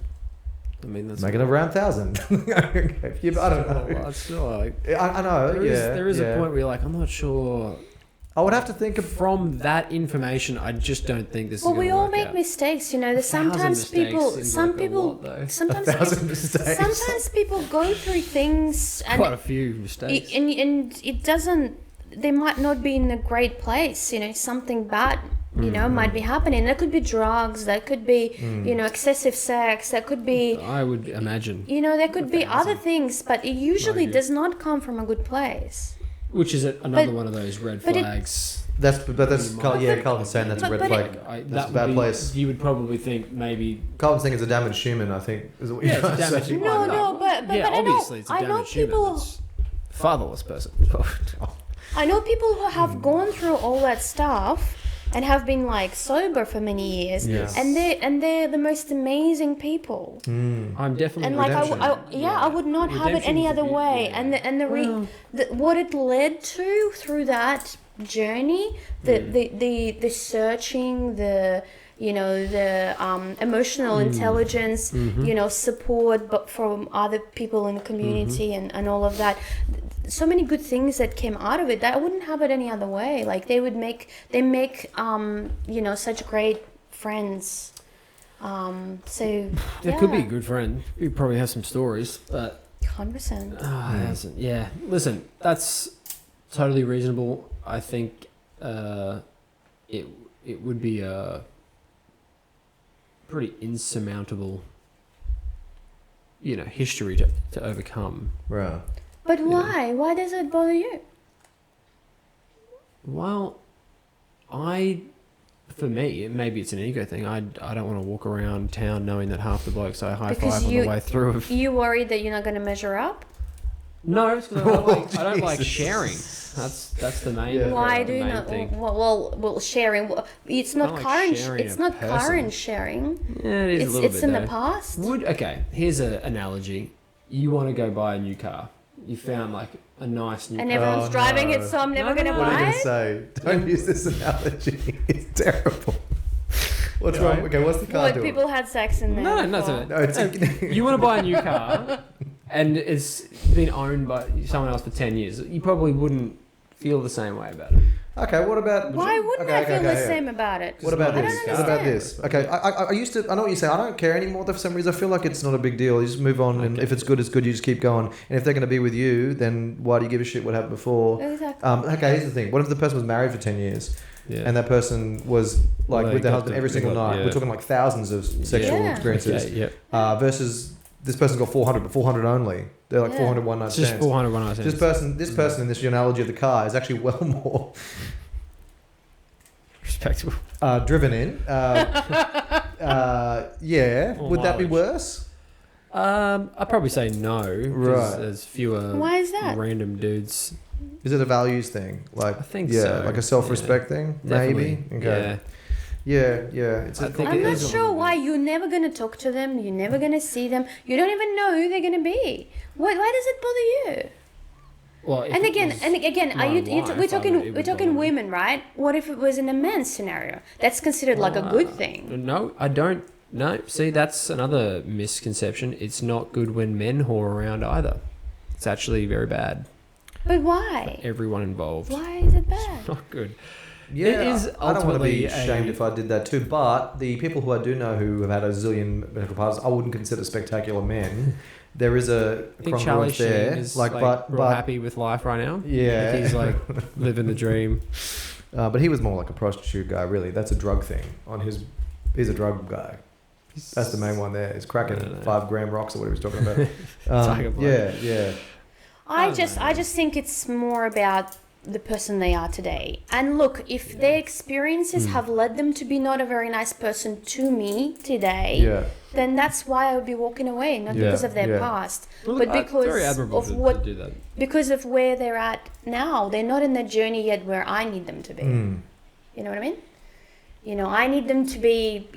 A: I mean, that's
B: making it around 1,000. Okay. Yeah, but I don't know.
A: It's still like
B: I know.
A: there is
B: yeah.
A: a point where you're like, I'm not sure.
B: I would have to think of.
A: From that information, I just don't think this is
C: Well,
A: going
C: we
A: to
C: all
A: work
C: make
A: out.
C: mistakes, There's sometimes people, sometimes
B: 1,000 mistakes.
C: sometimes people go through things and
A: Quite a few mistakes.
C: and it doesn't. They might not be in a great place. Something bad. Might be happening. That could be drugs. That could be, excessive sex. That could be,
A: I would imagine.
C: there could be other things, but it usually
A: Maybe.
C: does not come from a good place.
A: Which is another
C: But-
A: one of those red
C: but it-
A: flags.
B: That's
A: But-
B: Carlton's saying that's a red
C: but
B: flag.
A: That
B: That's a
A: would
B: bad
A: be,
B: place.
A: You would probably think maybe.
B: Carlton's saying it's a damaged human. I think is what
A: Yeah,
B: you're
A: it's a damaged
B: saying.
A: human.
C: No, but
A: yeah,
C: I know,
A: obviously it's a
C: I know
A: damaged human.
C: people.
A: That's fatherless person.
C: I know people who have gone through all that stuff and have been like sober for many years,
B: Yes.
C: and they're the most amazing people.
A: I'm definitely.
C: And like
B: Redemption.
C: I would not have it any
A: Redemption's a
C: other
A: bit-
C: way.
A: yeah.
C: And what it led to through that journey, the searching, the emotional intelligence, support, but from other people in the community and all of that. So many good things that came out of it. I wouldn't have it any other way. Like they make such great friends. So
A: There could be a good friend. You probably have some stories, but
C: 100%.
A: hasn't. Yeah. Listen, that's totally reasonable. I think it would be a pretty insurmountable, history to overcome.
B: Right.
C: But why? Why does it bother you?
A: Well, for me, maybe it's an ego thing. I don't want to walk around town knowing that half the blokes I high
C: Because
A: five on the way through.
C: You worried that you're not going to measure up?
A: No, it's because I don't like sharing. That's the main.
B: Yeah.
C: Why
A: the
C: do you
A: main
C: not?
A: thing.
C: Well, sharing. It's not
A: like
C: current.
A: sharing
C: It's
A: a
C: not
A: person.
C: current sharing.
A: Yeah, it is a little
C: It's
A: bit.
C: in
A: though.
C: the past.
A: Here's an analogy. You want to go buy a new car. You found like a nice new
C: And
A: car.
C: everyone's driving it, so I'm never
A: No,
C: going to
A: no,
B: What are
C: buy
B: you
C: it.
B: gonna say? Don't use this analogy. It's terrible. What's wrong? Okay, what's the car
C: What,
B: doing?
C: people had sex in there?
A: No,
C: before.
A: nothing.
B: No, it's
A: You want to buy a new car, and it's been owned by someone else for 10 years. You probably wouldn't feel the same way about it.
B: okay. What about?
C: Why wouldn't
B: okay,
C: I feel the
B: yeah.
C: same about it?
B: What about
C: I
B: this?
C: don't
B: What about
C: understand.
B: this? Okay, I used to. I know what you say. I don't care anymore. For some reason, I feel like it's not a big deal. You just move on, and if it's good, it's good. You just keep going. And if they're going to be with you, then why do you give a shit what happened before?
C: Exactly.
B: Okay, here's the thing. What if the person was married for 10 years
A: Yeah.
B: and that person was like
A: Well,
B: with their
A: they got
B: husband
A: the-
B: every
A: they
B: single
A: got-
B: night?
A: yeah.
B: We're talking like thousands of sexual
C: Yeah.
B: experiences
A: Okay, yeah.
B: versus this person's got 400, but 400 only. They're like 400 one night
A: It's just
B: stands.
A: 400 one night stands.
B: This person in this analogy of the car is actually well more
A: Respectable.
B: driven in. Yeah.
A: Or
B: Would that be
A: mileage.
B: worse?
A: I'd probably say no. 'Cause
B: Right.
A: There's fewer
C: Why is that?
A: random dudes.
B: Is it a values thing? Like,
A: I think
B: yeah,
A: so.
B: like a self-respect thing,
A: Definitely.
B: maybe. Okay. Yeah. It's
A: I think
C: I'm
A: it
C: not
A: is a
C: sure
A: little
C: why you're never going to talk to them. You're never going to see them. You don't even know who they're going to be. Why does it bother you?
A: Well, if
C: And
A: it
C: again,
A: was
C: are you?
A: my
C: We're
A: wife, I would- it
C: talking
A: would bother me.
C: women, right? What if it was in a man's scenario? That's considered like a good thing.
A: No, I don't. No, see, that's another misconception. It's not good when men whore around either. It's actually very bad.
C: But why?
A: Everyone involved.
C: Why is it bad?
A: Not good.
B: Yeah,
A: It is
B: I don't want to be
A: ultimately
B: ashamed
A: a-
B: if I did that too, but the people who I do know who have had a zillion medical partners, I wouldn't consider spectacular men. There is a
A: I think Charlie
B: congruence there.
A: Sheen is
B: like,
A: like, real
B: but
A: happy with life right now.
B: yeah,
A: Like he's like living the dream.
B: but he was more like a prostitute guy. Really, that's a drug thing. He's a drug guy. That's the main one there. He's cracking
A: I don't know.
B: 5 gram rocks or whatever he was talking about.
A: Tiger blood.
B: Yeah.
C: I
A: don't
C: just
A: know.
C: think it's more about the person they are today. And look, if their experiences have led them to be not a very nice person to me today,
B: Yeah.
C: then that's why I would be walking away, not
B: Yeah,
C: because of their
B: yeah.
C: past,
A: Well,
C: but
A: very
C: because
A: admirable
C: of
A: to
C: what,
A: do that.
C: because of where they're at now. They're not in the journey yet where I need them to be.
B: Mm.
C: You know what I mean? You know, I need them to be,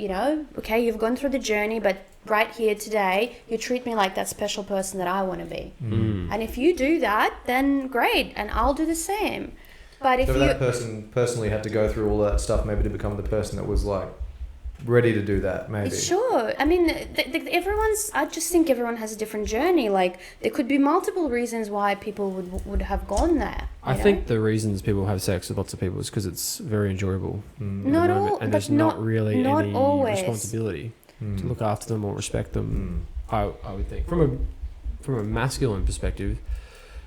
C: okay, you've gone through the journey, but right here today, you treat me like that special person that I want to be.
A: Mm.
C: And if you do that, then great, and I'll do the same. But if
B: So
C: you,
B: that person personally had to go through all that stuff maybe to become the person that was like ready to do that, maybe.
C: sure, I mean, I just think everyone has a different journey. Like, there could be multiple reasons why people would have gone there.
A: I think the reasons people have sex with lots of people is because it's very enjoyable.
B: Mm.
A: at
C: Not
A: the
C: all-
A: moment, and
C: but
A: there's
C: not-
A: not really
C: not
A: any
C: always.
A: responsibility
B: Mm.
A: to look after them or respect them.
B: Mm.
A: I would think from a masculine perspective,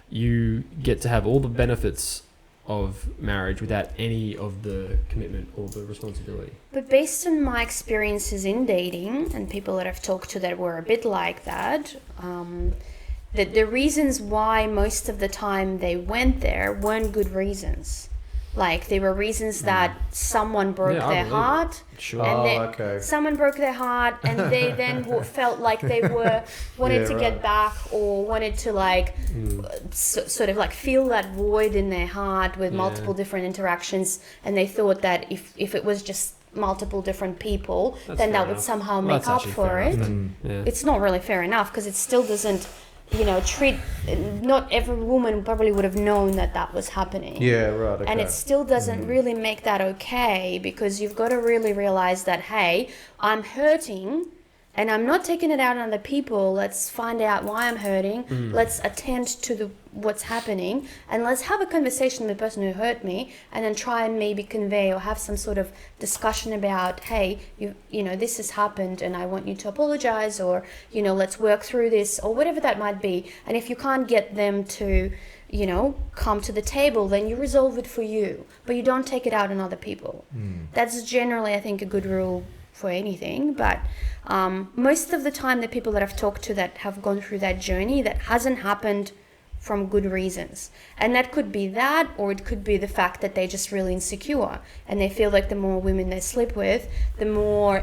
A: you get to have all the benefits of marriage without any of the commitment or the responsibility.
C: But based on my experiences in dating and people that I've talked to that were a bit like that, the reasons why most of the time they went there weren't good reasons. Like, they were reasons that someone broke
A: Yeah, I
C: their
A: believe it.
C: heart.
A: Sure.
C: And they,
B: okay.
C: someone broke their heart, and they then felt like they wanted
B: Yeah,
C: to
B: right.
C: get back, or wanted to sort of like feel that void in their heart with
A: Yeah.
C: multiple different interactions, and they thought that if it was just multiple different people,
A: That's
C: then
A: fair
C: that would
A: enough.
C: somehow
A: Well,
C: make
A: that's
C: up
A: actually
C: for
A: fair
C: it.
A: enough.
B: Mm.
A: Yeah.
C: It's not really fair enough, because it still doesn't, treat. Not every woman probably would have known that was happening.
B: Yeah, right. Okay.
C: And it still doesn't really make that okay, because you've got to really realize that, hey, I'm hurting and I'm not taking it out on other people. Let's find out why I'm hurting. Let's attend to what's happening, and let's have a conversation with the person who hurt me, and then try and maybe convey or have some sort of discussion about, hey, you know, this has happened and I want you to apologize, or, let's work through this, or whatever that might be. And if you can't get them to, come to the table, then you resolve it for you, but you don't take it out on other people. That's generally, I think, a good rule for anything. But most of the time, the people that I've talked to that have gone through that journey, that hasn't happened from good reasons. And that could be that, or it could be the fact that they're just really insecure, and they feel like the more women they sleep with, the more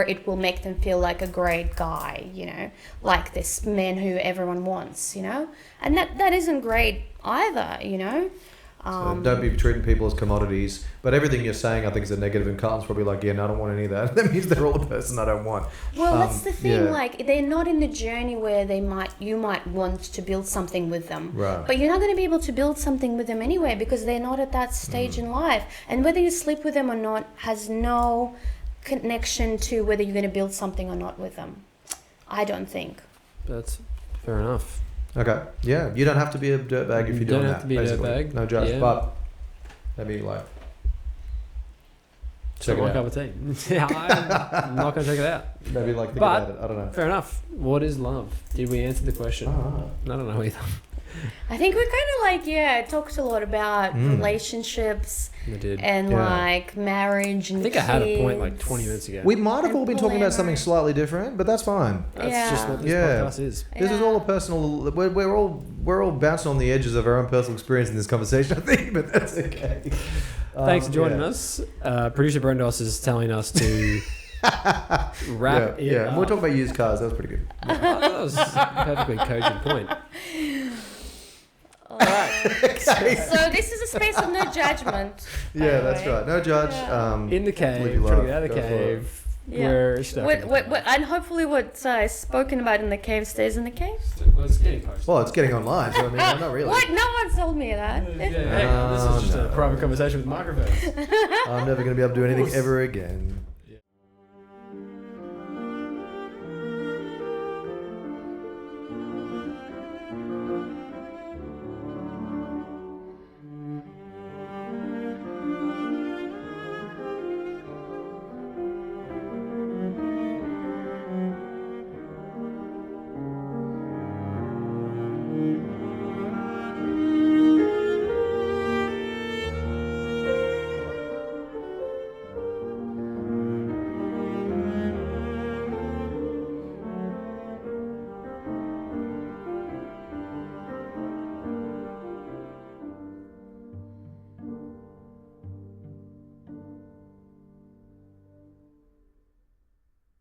C: it will make them feel like a great guy, like this man who everyone wants, and that isn't great either.
B: So don't be treating people as commodities. But everything you're saying, I think, is a negative, and Carlton's probably like, yeah, no, I don't want any of that. That means they're all the person I don't want.
C: Well, that's the thing.
B: yeah.
C: Like, they're not in the journey where you might want to build something with them.
B: Right.
C: But you're not going to be able to build something with them anyway, because they're not at that stage in life. And whether you sleep with them or not has no connection to whether you're going to build something or not with them. I don't think.
A: That's fair enough.
B: Okay. Yeah. You don't have to be a dirtbag if you're
A: You
B: doing
A: don't
B: that.
A: have to be a
B: basically.
A: dirtbag.
B: No judge.
A: Yeah.
B: But maybe like.
A: So
B: Check it
A: my
B: out.
A: cup of tea. Yeah, I'm not going to check it out.
B: Maybe like think
A: But-
B: about it. I don't know.
A: Fair enough. What is love? Did we answer the question?
B: Ah.
A: I don't know either.
C: I think we kind of talked a lot about relationships
A: I did.
C: and
B: Yeah.
C: like marriage and
A: I think I had a point like
C: kids.
A: 20 minutes ago.
B: We might have all been talking about
C: Polyamorous.
B: something slightly different, but that's fine.
A: That's just what this
B: Yeah.
A: podcast is.
B: This is
C: Yeah.
B: all a personal. We're all bouncing on the edges of our own personal experience in this conversation, I think, but that's okay.
A: Thanks for joining
B: yeah.
A: us. Producer Brendos is telling us to wrap it
B: And
A: up.
B: we're talking about used cars. That was pretty good.
A: I thought that was a perfectly cogent point. All right.
C: So this is a space of no judgment. by
B: Yeah,
C: the
B: that's
C: way.
B: right. No judge.
C: Yeah.
A: In the cave,
B: Live your
A: trying to
B: life.
A: get out of the
B: Go for it.
A: cave.
C: Yeah.
A: We're stuck.
C: And hopefully what's spoken about in the cave stays in the cave.
A: Well, it's getting posted.
B: Well, it's getting online, so I mean, not really.
C: What? No one's told me that.
A: Yeah, hang on, this is just a private conversation with microphones.
B: I'm never going to be able to do anything ever again.